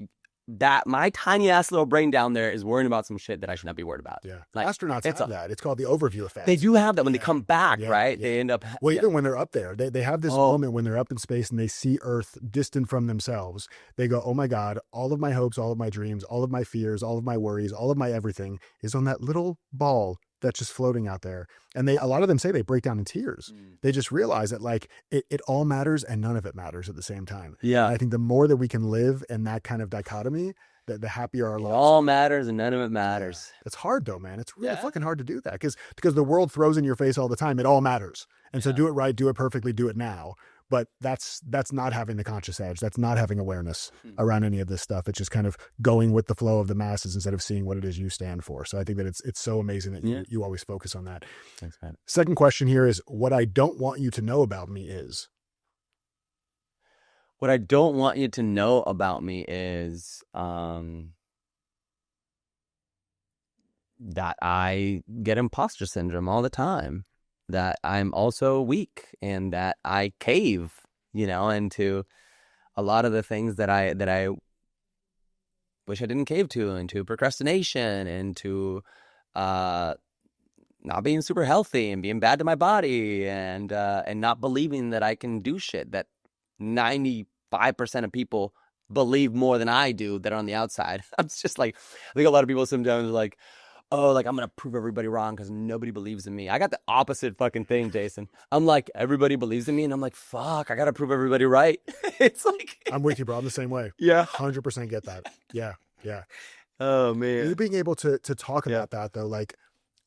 that my tiny ass little brain down there is worrying about some shit that I should not be worried about. Yeah. Like, Astronauts have that. It's called the overview effect. They do have that when they come back, Yeah. right? Yeah. They end up... Well, even when they're up there, they have this moment when they're up in space and they see Earth distant from themselves. They go, oh my God, all of my hopes, all of my dreams, all of my fears, all of my worries, all of my everything is on that little ball that's just floating out there. And a lot of them say they break down in tears. They just realize that like it all matters and none of it matters at the same time. Yeah. And I think the more that we can live in that kind of dichotomy, the happier our It lives. all matters and none of it matters. It's hard though, man. It's really fucking hard to do that because the world throws in your face all the time. It all matters. And so do it right, do it perfectly, do it now. But that's not having the conscious edge. That's not having awareness around any of this stuff. It's just kind of going with the flow of the masses instead of seeing what it is you stand for. So I think that it's so amazing that you always focus on that. Thanks, man. Second question here is, what I don't want you to know about me is? What I don't want you to know about me is that I get imposter syndrome all the time, that I'm also weak and that I cave, into a lot of the things that I wish I didn't cave to, into procrastination, into not being super healthy and being bad to my body and not believing that I can do shit that 95% of people believe more than I do that are on the outside. I'm just like, I think a lot of people sometimes are like, oh, like I'm going to prove everybody wrong because nobody believes in me. I got the opposite fucking thing, Jason. I'm like, everybody believes in me. And I'm like, fuck, I got to prove everybody right. It's like. I'm with you, bro. I'm the same way. Yeah. 100% get that. Yeah. Yeah. Oh, man. You being able to talk about that though, like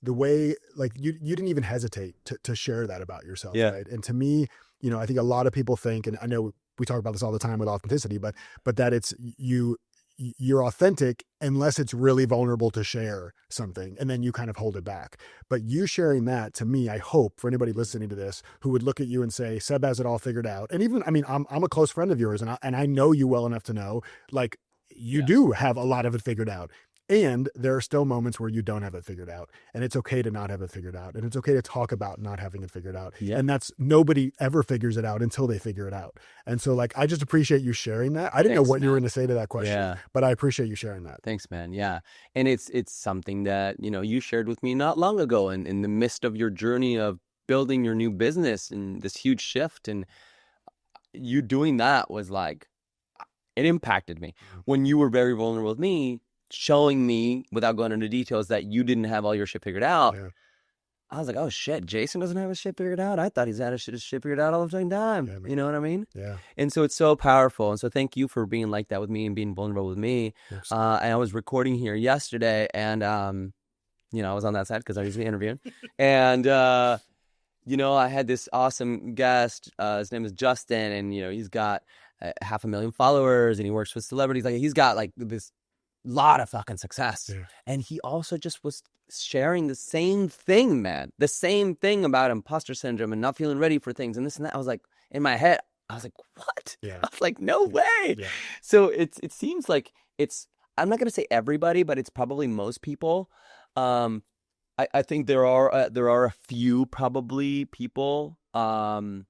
the way, like you didn't even hesitate to share that about yourself. Yeah. Right. And to me, I think a lot of people think, and I know we talk about this all the time with authenticity, but that it's you're authentic unless it's really vulnerable to share something, and then you kind of hold it back. But you sharing that, to me, I hope for anybody listening to this who would look at you and say, Seb has it all figured out. And even, I mean, I'm a close friend of yours, and I know you well enough to know, like, you do have a lot of it figured out. And there are still moments where you don't have it figured out, and it's okay to not have it figured out, and it's okay to talk about not having it figured out. Yeah. And that's, nobody ever figures it out until they figure it out. And so like, I just appreciate you sharing that. I didn't know Thanks, what you were man. going to say to that question, Yeah. but I appreciate you sharing that. Thanks, man. Yeah. And it's something that, you shared with me not long ago in the midst of your journey of building your new business and this huge shift. And you doing that was like, it impacted me. When you were very vulnerable with me, showing me, without going into details, that you didn't have all your shit figured out. Yeah. I was like, oh shit, Jason doesn't have his shit figured out. I thought he's had his shit figured out all the fucking time. Yeah, man. You know what I mean? Yeah. And so it's so powerful. And so thank you for being like that with me and being vulnerable with me. Yes. And I was recording here yesterday, and I was on that side because I was interviewing. And I had this awesome guest. His name is Justin, and he's got 500,000 followers, and he works with celebrities. Like, he's got like this lot of fucking success. Yeah. And he also just was sharing the same thing, man. The same thing about imposter syndrome and not feeling ready for things and this and that. I was like, in my head, I was like, what? Yeah. I was like, no way. Yeah. So it seems like it's, I'm not going to say everybody, but it's probably most people. I think there are a few probably people, and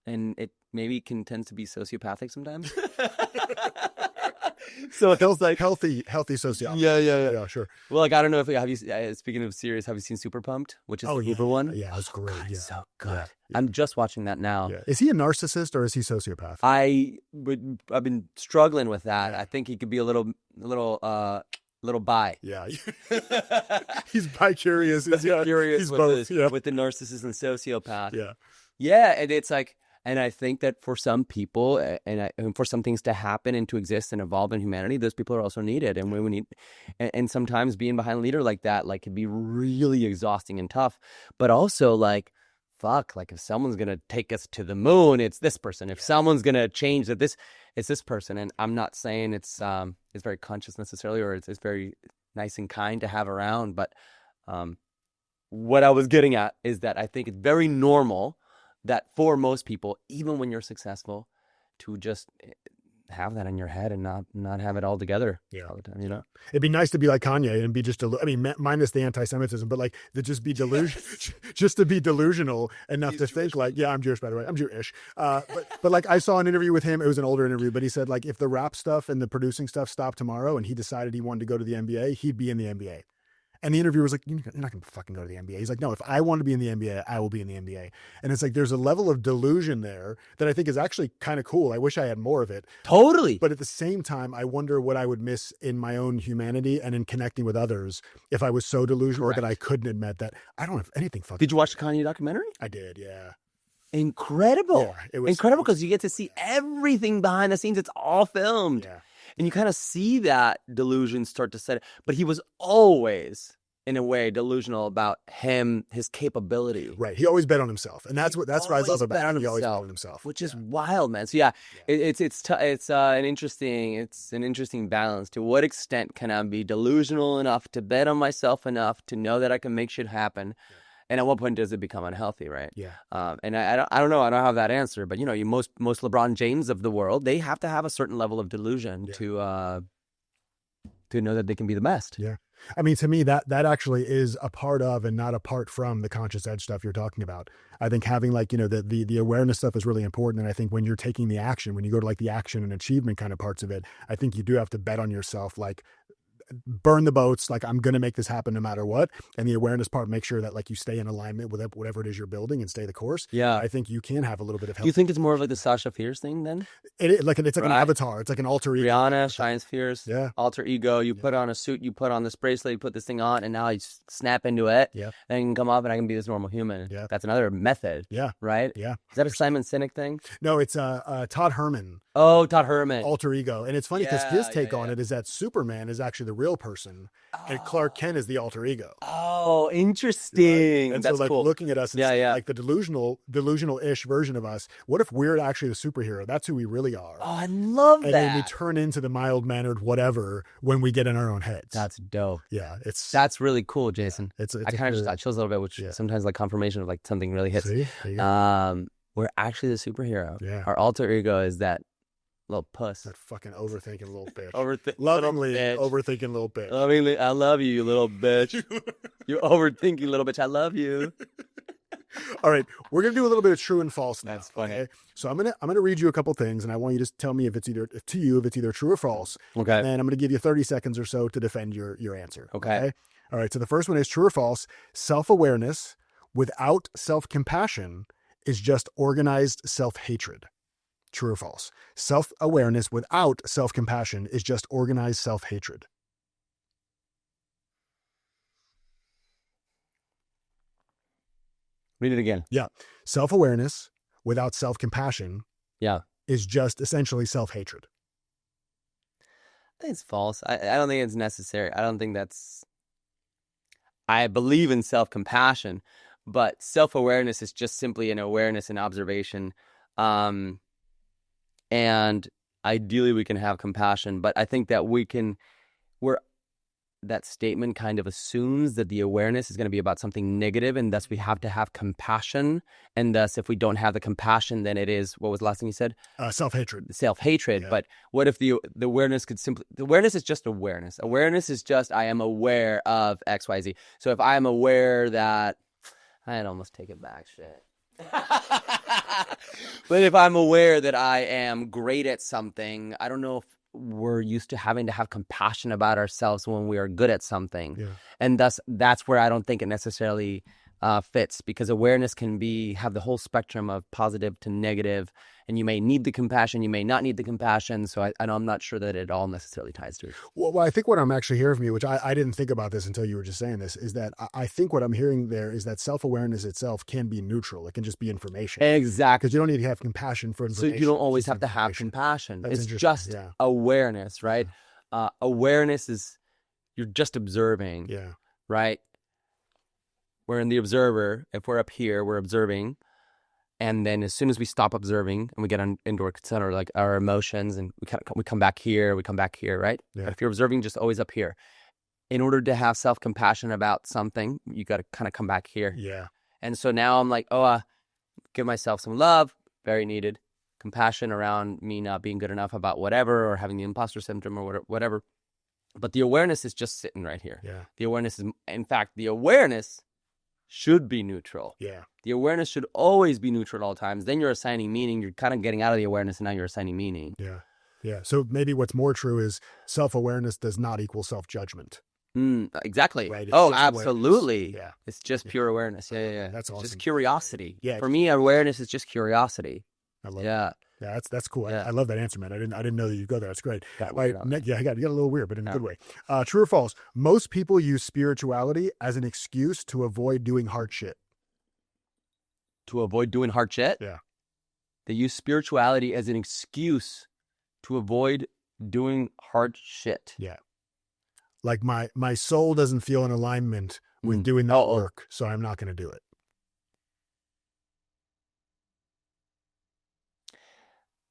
it maybe tends to be sociopathic sometimes. So it feels like healthy sociology. Yeah, Sure. Well, like, I don't know if have you, speaking of serious, have you seen Super Pumped, which is the Hoover one? Yeah, it's great. God, Yeah. so good. Yeah. I'm just watching that now. Yeah. Is he a narcissist or is he sociopath? I've been struggling with that. Yeah. I think he could be a little bi. Yeah. He's bi-curious. Curious He's with both. Yeah. with the narcissist and sociopath. Yeah. Yeah, and it's like, and I think that for some people, and for some things to happen and to exist and evolve in humanity, those people are also needed. And we need, and sometimes being behind a leader like that, like, can be really exhausting and tough. But also, like, fuck, like, if someone's gonna take us to the moon, it's this person. If someone's gonna change that, it's this person. And I'm not saying it's very conscious necessarily, or it's very nice and kind to have around. But what I was getting at is that I think it's very normal that for most people, even when you're successful, to just have that in your head and not have it all together all the time, It'd be nice to be like Kanye and be just, minus the anti-Semitism, but like to just be just to be delusional enough to think like, yeah, I'm Jewish, by the way, I'm Jewish. But like, I saw an interview with him. It was an older interview, but he said, like, if the rap stuff and the producing stuff stopped tomorrow and he decided he wanted to go to the NBA, he'd be in the NBA. And the interviewer was like, you're not going to fucking go to the NBA. He's like, no, if I want to be in the NBA, I will be in the NBA. And it's like, there's a level of delusion there that I think is actually kind of cool. I wish I had more of it. Totally. But at the same time, I wonder what I would miss in my own humanity and in connecting with others if I was so delusional that I couldn't admit that I don't have anything fucking. Did you watch the Kanye documentary? I did, yeah. Incredible. Yeah, it was incredible because you get to see everything behind the scenes. It's all filmed. Yeah. And you kind of see that delusion start to set. But he was always, in a way, delusional about his capability. Right. He always bet on himself. And that's what I love about him. He always bet on himself, himself. which is wild, man. So it's an interesting balance. To what extent can I be delusional enough to bet on myself enough to know that I can make shit happen? Yeah. And at what point does it become unhealthy, right? Yeah. And I don't know. I don't have that answer. But most LeBron James of the world, they have to have a certain level of delusion to know that they can be the best. Yeah. I mean, to me, that actually is a part of and not apart from the conscious edge stuff you're talking about. I think having like, the awareness stuff is really important. And I think when you're taking the action, when you go to like the action and achievement kind of parts of it, I think you do have to bet on yourself, like, burn the boats, like, I'm going to make this happen no matter what. And the awareness part, make sure that like you stay in alignment with whatever it is you're building and stay the course. Yeah. I think you can have a little bit of help. Do you think it's more of like the Sasha Fierce thing then? It's like an avatar. It's like an alter ego. Rihanna, Shines Fierce, alter ego. You put on a suit, you put on this bracelet, you put this thing on, and now you snap into it. Yeah. Then you can come up and I can be this normal human. Yeah. That's another method. Yeah. Right? Yeah. Is that a Simon Sinek thing? No, it's Todd Herman. Oh, Todd Herman. Alter ego. And it's funny because his take on it is that Superman is actually the real person. And Clark Kent is the alter ego. Oh, interesting. Right? And that's so like cool. looking at us, and like the delusional-ish version of us, what if we're actually the superhero? That's who we really are. Oh, I love that. And then we turn into the mild-mannered whatever when we get in our own heads. That's dope. Yeah. That's really cool, Jason. It's I kind of just got chills a little bit, which sometimes like confirmation of like something really hits. See? There you go. We're actually the superhero. Yeah. Our alter ego is that Little puss. That fucking overthinking little bitch. Lovingly overthinking little bitch. Lovingly, I love you, you little bitch. You overthinking little bitch. I love you. All right, we're gonna do a little bit of true and false now. That's funny. Okay? So I'm gonna read you a couple things, and I want you to tell me if it's either true or false. Okay. And then I'm gonna give you 30 seconds or so to defend your answer. Okay. All right. So the first one is true or false. Self-awareness without self-compassion is just organized self-hatred. True or false? Self-awareness without self-compassion is just organized self-hatred. Read it again. Yeah. Self-awareness without self-compassion Yeah. is just essentially self-hatred. I think it's false. I don't think it's necessary. I don't think that's... I believe in self-compassion, but self-awareness is just simply an awareness and observation. And ideally we can have compassion, but I think that that statement kind of assumes that the awareness is going to be about something negative, and thus we have to have compassion. And thus, if we don't have the compassion, then it is, what was the last thing you said? Self-hatred. Self-hatred. Yeah. But what if the awareness could simply... The awareness is just awareness. Awareness is just, I am aware of X, Y, Z. So if I am aware that... I'd almost take it back, shit. But if I'm aware that I am great at something, I don't know if we're used to having to have compassion about ourselves when we are good at something. Yeah. And thus, that's where I don't think it necessarily fits, because awareness can have the whole spectrum of positive to negative, and you may need the compassion, you may not need the compassion. So I'm not sure that it all necessarily ties to it. Well, I think what I'm actually hearing from you, which I didn't think about this until you were just saying this, is that I think what I'm hearing there is that self-awareness itself can be neutral. It can just be information. Exactly. Because you don't need to have compassion for information. So you don't always have to have compassion. It's just awareness, right? Yeah. Awareness is, you're just observing. Yeah. Right? We're in the observer. If we're up here, we're observing. And then as soon as we stop observing and we get into our center, like our emotions, and we come back here, right? Yeah. But if you're observing, just always up here. In order to have self-compassion about something, you got to kind of come back here. Yeah. And so now I'm like, give myself some love, very needed. Compassion around me not being good enough about whatever, or having the imposter syndrome or whatever. But the awareness is just sitting right here. Yeah. The awareness is, in fact, the awareness should be neutral. Yeah. The awareness should always be neutral at all times. Then you're assigning meaning. You're kind of getting out of the awareness, and now you're assigning meaning. Yeah. Yeah. So maybe what's more true is self-awareness does not equal self-judgment. Exactly. Right? Absolutely. Yeah. It's just pure awareness. Yeah. That's awesome. Just curiosity. Yeah. For me, awareness is just curiosity. I love that. Yeah, that's cool. Yeah. I love that answer, man. I didn't know that you'd go there. That's great. I got a little weird, but in a good way. True or false? Most people use spirituality as an excuse to avoid doing hard shit. To avoid doing hard shit? Yeah. They use spirituality as an excuse to avoid doing hard shit. Yeah. Like my soul doesn't feel in alignment with doing that work, so I'm not going to do it.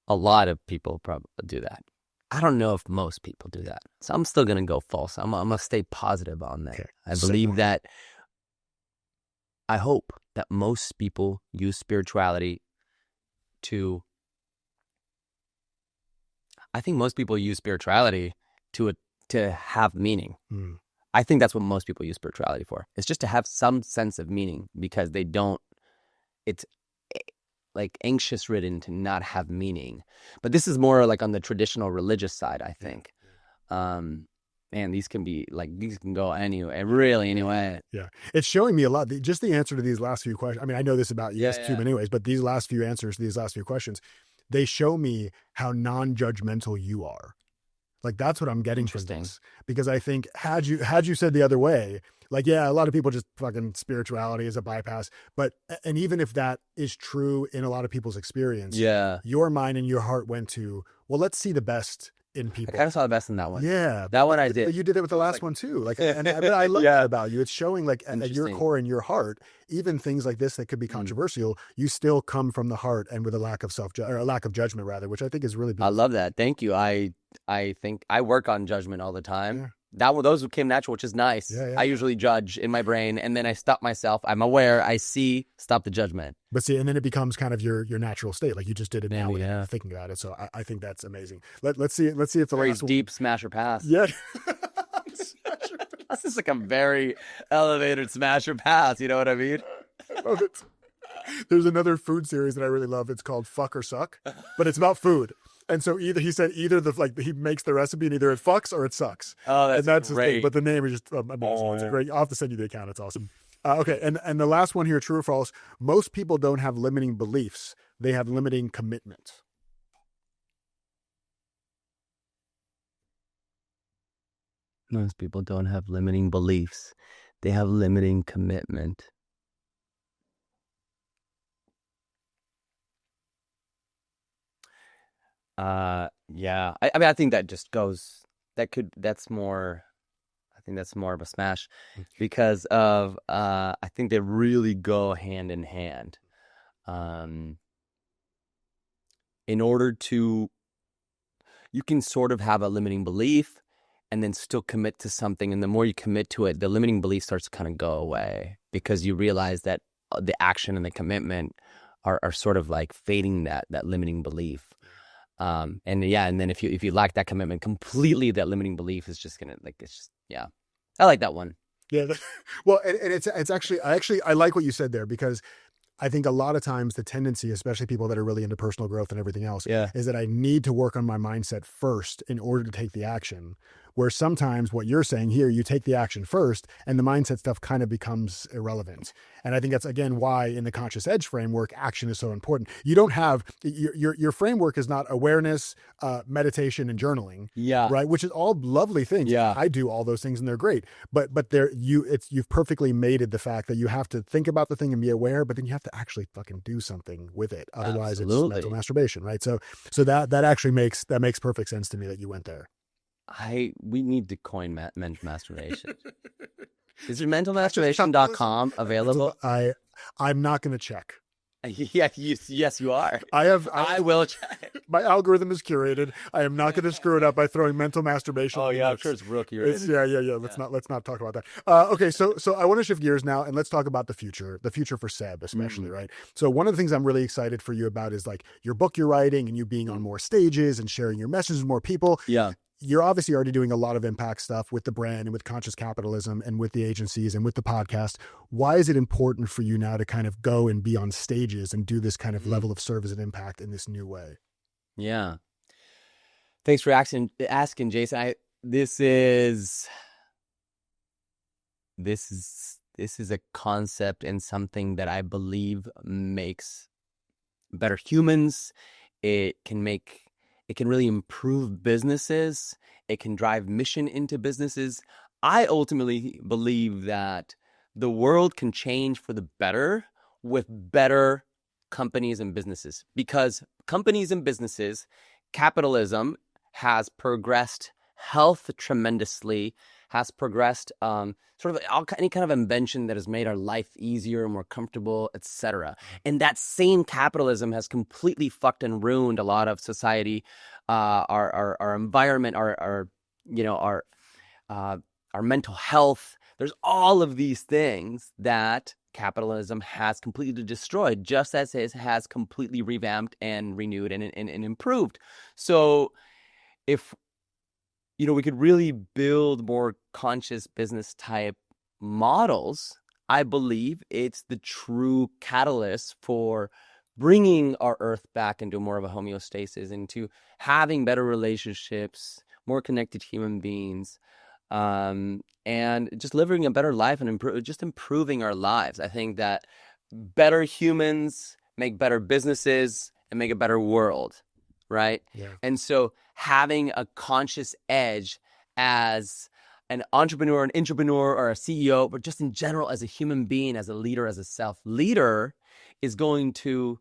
A lot of people probably do that. I don't know if most people do that. So I'm still going to go false. I'm going to stay positive on that. Okay. I believe that, I hope that most people use spirituality to, I think most people use spirituality to have meaning. I think that's what most people use spirituality for. It's just to have some sense of meaning, because they don't, it's like anxious ridden to not have meaning. But this is more like on the traditional religious side, I think. Man, these can go anyway. Yeah. It's showing me a lot. Just the answer to these last few questions. I mean, I know this about you too, anyways, but these last few answers to these last few questions, they show me how non-judgmental you are. Like, that's what I'm getting from this. Because I think had you said the other way, like, yeah, a lot of people just fucking spirituality is a bypass. And even if that is true in a lot of people's experience, your mind and your heart went to, well, let's see the best in people. I kind of saw the best in that one. Yeah. That one I did. You did it with the last one too. Like, but I love that about you. It's showing like at your core and your heart, even things like this that could be controversial, you still come from the heart and with a lack of a lack of judgment rather, which I think is really beautiful. I love that. Thank you. I think I work on judgment all the time. those came natural, which is nice. Yeah, yeah. I usually judge in my brain, and then I stop myself. I'm aware. I see. Stop the judgment. But see, and then it becomes kind of your natural state, like you just did it now Maybe, without yeah. thinking about it. So I think that's amazing. Let's see if the Very last deep smash or pass. Yeah. This is like a very elevated smash or pass. You know what I mean? I love it. There's another food series that I really love. It's called Fuck or Suck, but it's about food. And so he he makes the recipe and either it fucks or it sucks. Oh, and that's great. his thing. But the name is just amazing. It's great. I'll have to send you the account. It's awesome. Okay. And the last one here, true or false, most people don't have limiting beliefs. They have limiting commitment. Most people don't have limiting beliefs. They have limiting commitment. Yeah. I mean, I think that just goes, that's more, I think that's more of a smash because of, I think they really go hand in hand. In order to, you can sort of have a limiting belief and then still commit to something. And the more you commit to it, the limiting belief starts to kind of go away because you realize that the action and the commitment are sort of like fading that limiting belief. And then if you lack that commitment completely, that limiting belief is just gonna I like that one. Yeah. Well, and it's actually, I like what you said there because I think a lot of times the tendency, especially people that are really into personal growth and everything else, is that I need to work on my mindset first in order to take the action. Where sometimes what you're saying here, you take the action first and the mindset stuff kind of becomes irrelevant. And I think that's, again, why in the Conscious Edge framework, action is so important. You don't have, your framework is not awareness, meditation, and journaling. Yeah. Right. Which is all lovely things. Yeah. I do all those things and they're great. But you've perfectly mated the fact that you have to think about the thing and be aware, but then you have to actually fucking do something with it. Otherwise It's mental masturbation. Right. So that actually makes perfect sense to me that you went there. We need to coin mental masturbation. Is your mentalmasturbation.com available? I'm not going to check. Yes, you are. I will check. My algorithm is curated. I am not going to screw it up by throwing mental masturbation. Oh yeah, I'm sure it's curated. Let's not talk about that. Okay, so I want to shift gears now and let's talk about the future for Seb, especially, right? So one of the things I'm really excited for you about is like your book you're writing and you being on more stages and sharing your message with more people. Yeah. You're obviously already doing a lot of impact stuff with the brand and with conscious capitalism and with the agencies and with the podcast. Why is it important for you now to kind of go and be on stages and do this kind of level of service and impact in this new way? Yeah. Thanks for asking, Jason. This is a concept and something that I believe makes better humans. It can really improve businesses. It can drive mission into businesses. I ultimately believe that the world can change for the better with better companies and businesses, because companies and businesses, capitalism has progressed health tremendously, has progressed sort of any kind of invention that has made our life easier, more comfortable, etc. And that same capitalism has completely fucked and ruined a lot of society, our environment, our mental health. There's all of these things that capitalism has completely destroyed, just as it has completely revamped and renewed and improved. So if we could really build more conscious business type models, I believe it's the true catalyst for bringing our earth back into more of a homeostasis, into having better relationships, more connected human beings, and just living a better life and improving our lives. I think that better humans make better businesses and make a better world. Right. Yeah. And so having a conscious edge as an entrepreneur, an intrapreneur, or a CEO, but just in general as a human being, as a leader, as a self-leader, is going to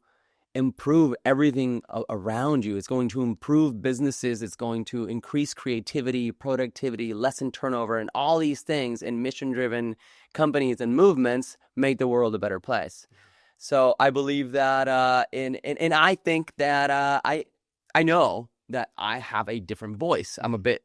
improve everything around you. It's going to improve businesses. It's going to increase creativity, productivity, lessen turnover, and all these things in mission-driven companies and movements make the world a better place. So I believe that, and I think that I know that I have a different voice. I'm a bit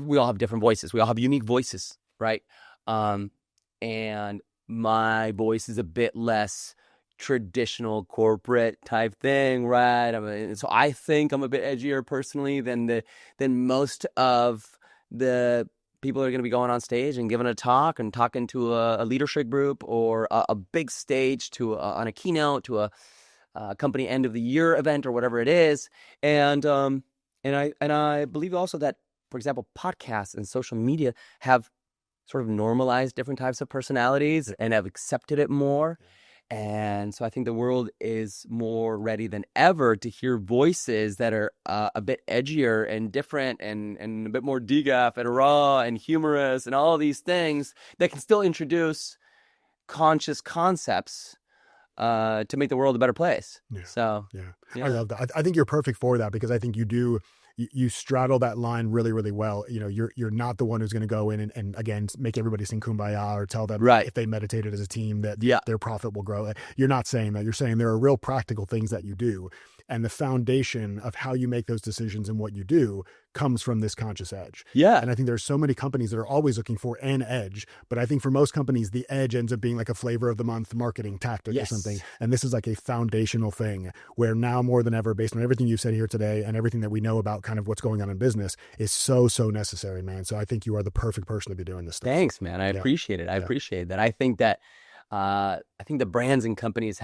we all have different voices. We all have unique voices, right? And my voice is a bit less traditional corporate type thing, right? So I think I'm a bit edgier personally than most of the people are going to be going on stage and giving a talk and talking to a leadership group or a big stage on a keynote to a company end of the year event or whatever it is. And I believe also that, for example, podcasts and social media have sort of normalized different types of personalities and have accepted it more. And so I think the world is more ready than ever to hear voices that are a bit edgier and different and a bit more degaff and raw and humorous and all these things that can still introduce conscious concepts to make the world a better place. Yeah. So, I love that. I think you're perfect for that because I think you straddle that line really, really well. You're not the one who's going to go in and again, make everybody sing Kumbaya or tell them if they meditated as a team that their profit will grow. You're not saying that. You're saying there are real practical things that you do. And the foundation of how you make those decisions and what you do comes from this conscious edge. Yeah. And I think there's so many companies that are always looking for an edge, but I think for most companies, the edge ends up being like a flavor of the month marketing tactic or something. And this is like a foundational thing where now more than ever, based on everything you've said here today and everything that we know about kind of what's going on in business is so necessary, man. So I think you are the perfect person to be doing this stuff. Thanks, man. I appreciate it. I appreciate that. I think that, the brands and companies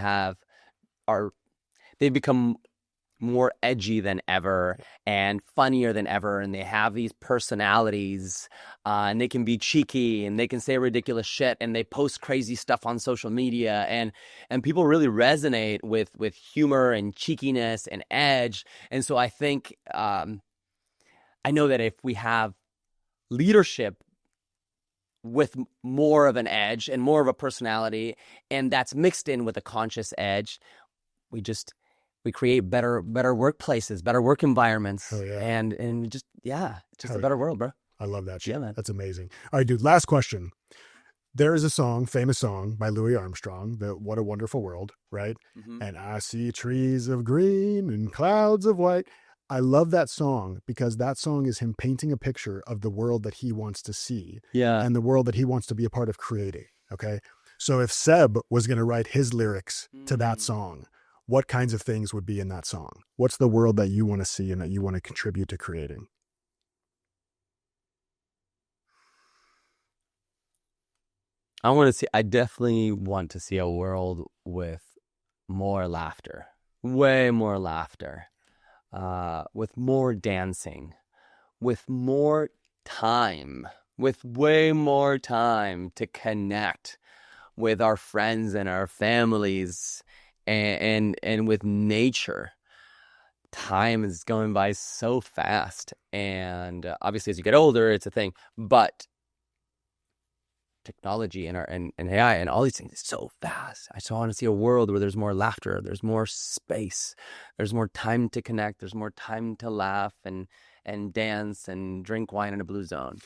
they've become more edgy than ever and funnier than ever, and they have these personalities, and they can be cheeky and they can say ridiculous shit and they post crazy stuff on social media, and people really resonate with humor and cheekiness and edge. And so I think I know that if we have leadership with more of an edge and more of a personality, and that's mixed in with a conscious edge, we create better workplaces, better work environments, and just it's a better world, bro. I love that shit. Yeah, man. That's amazing. All right, dude, last question. There is a famous song by Louis Armstrong, What a Wonderful World, right? Mm-hmm. And I see trees of green and clouds of white. I love that song because that song is him painting a picture of the world that he wants to see and the world that he wants to be a part of creating, okay? So if Seb was going to write his lyrics to that song, what kinds of things would be in that song? What's the world that you want to see and that you want to contribute to creating? I definitely want to see a world with more laughter, way more laughter, with more dancing, with more time, with way more time to connect with our friends and our families and with nature. Time is going by so fast, and obviously as you get older it's a thing, but technology and AI and all these things is so fast. I just want to see a world where there's more laughter, there's more space, there's more time to connect, there's more time to laugh and dance and drink wine in a blue zone.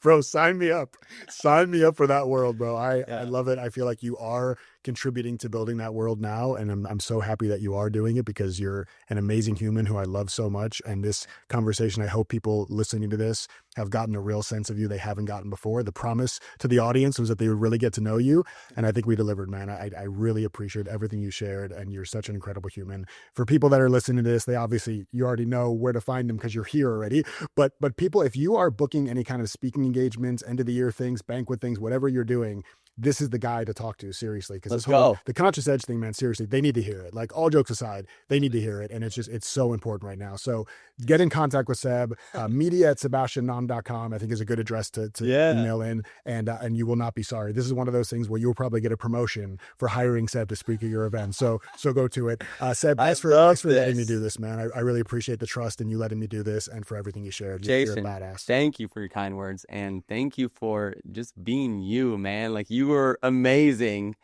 Bro, sign me up. Sign me up for that world, bro. I love it. I feel like you are contributing to building that world now, and I'm so happy that you are doing it because you're an amazing human who I love so much. And this conversation, I hope people listening to this have gotten a real sense of you they haven't gotten before. The promise to the audience was that they would really get to know you, and I think we delivered, man. I really appreciate everything you shared, and you're such an incredible human. For people that are listening to this, you already know where to find them because you're here already. But people, if you are booking any kind of speaking engagements, end of the year things, banquet things, whatever you're doing, this is the guy to talk to, seriously. Because the conscious edge thing, man, seriously, they need to hear it. Like, all jokes aside, they need to hear it. And it's so important right now. So get in contact with Seb. Media at sebastiannaum.com, I think, is a good address to email in. And you will not be sorry. This is one of those things where you'll probably get a promotion for hiring Seb to speak at your event. So go to it. Seb, thanks for letting me do this, man. I really appreciate the trust and you letting me do this and for everything you shared. Jason, you're a badass. Thank you for your kind words. And thank you for just being you, man. Like, you were amazing.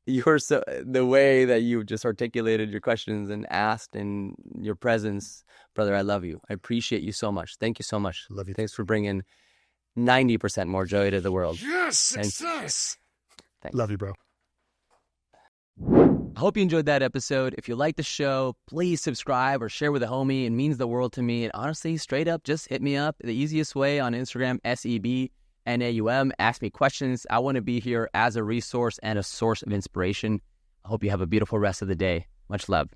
You were the way that you just articulated your questions and asked, and your presence, brother. I love you. I appreciate you so much. Thank you so much. Love you. Thanks for bringing 90% more joy to the world. Yes, success. Thanks. Love you, bro. I hope you enjoyed that episode. If you like the show, please subscribe or share with a homie. It means the world to me. And honestly, straight up, just hit me up. The easiest way on Instagram, SEBNAUM. Ask me questions. I want to be here as a resource and a source of inspiration. I hope you have a beautiful rest of the day. Much love.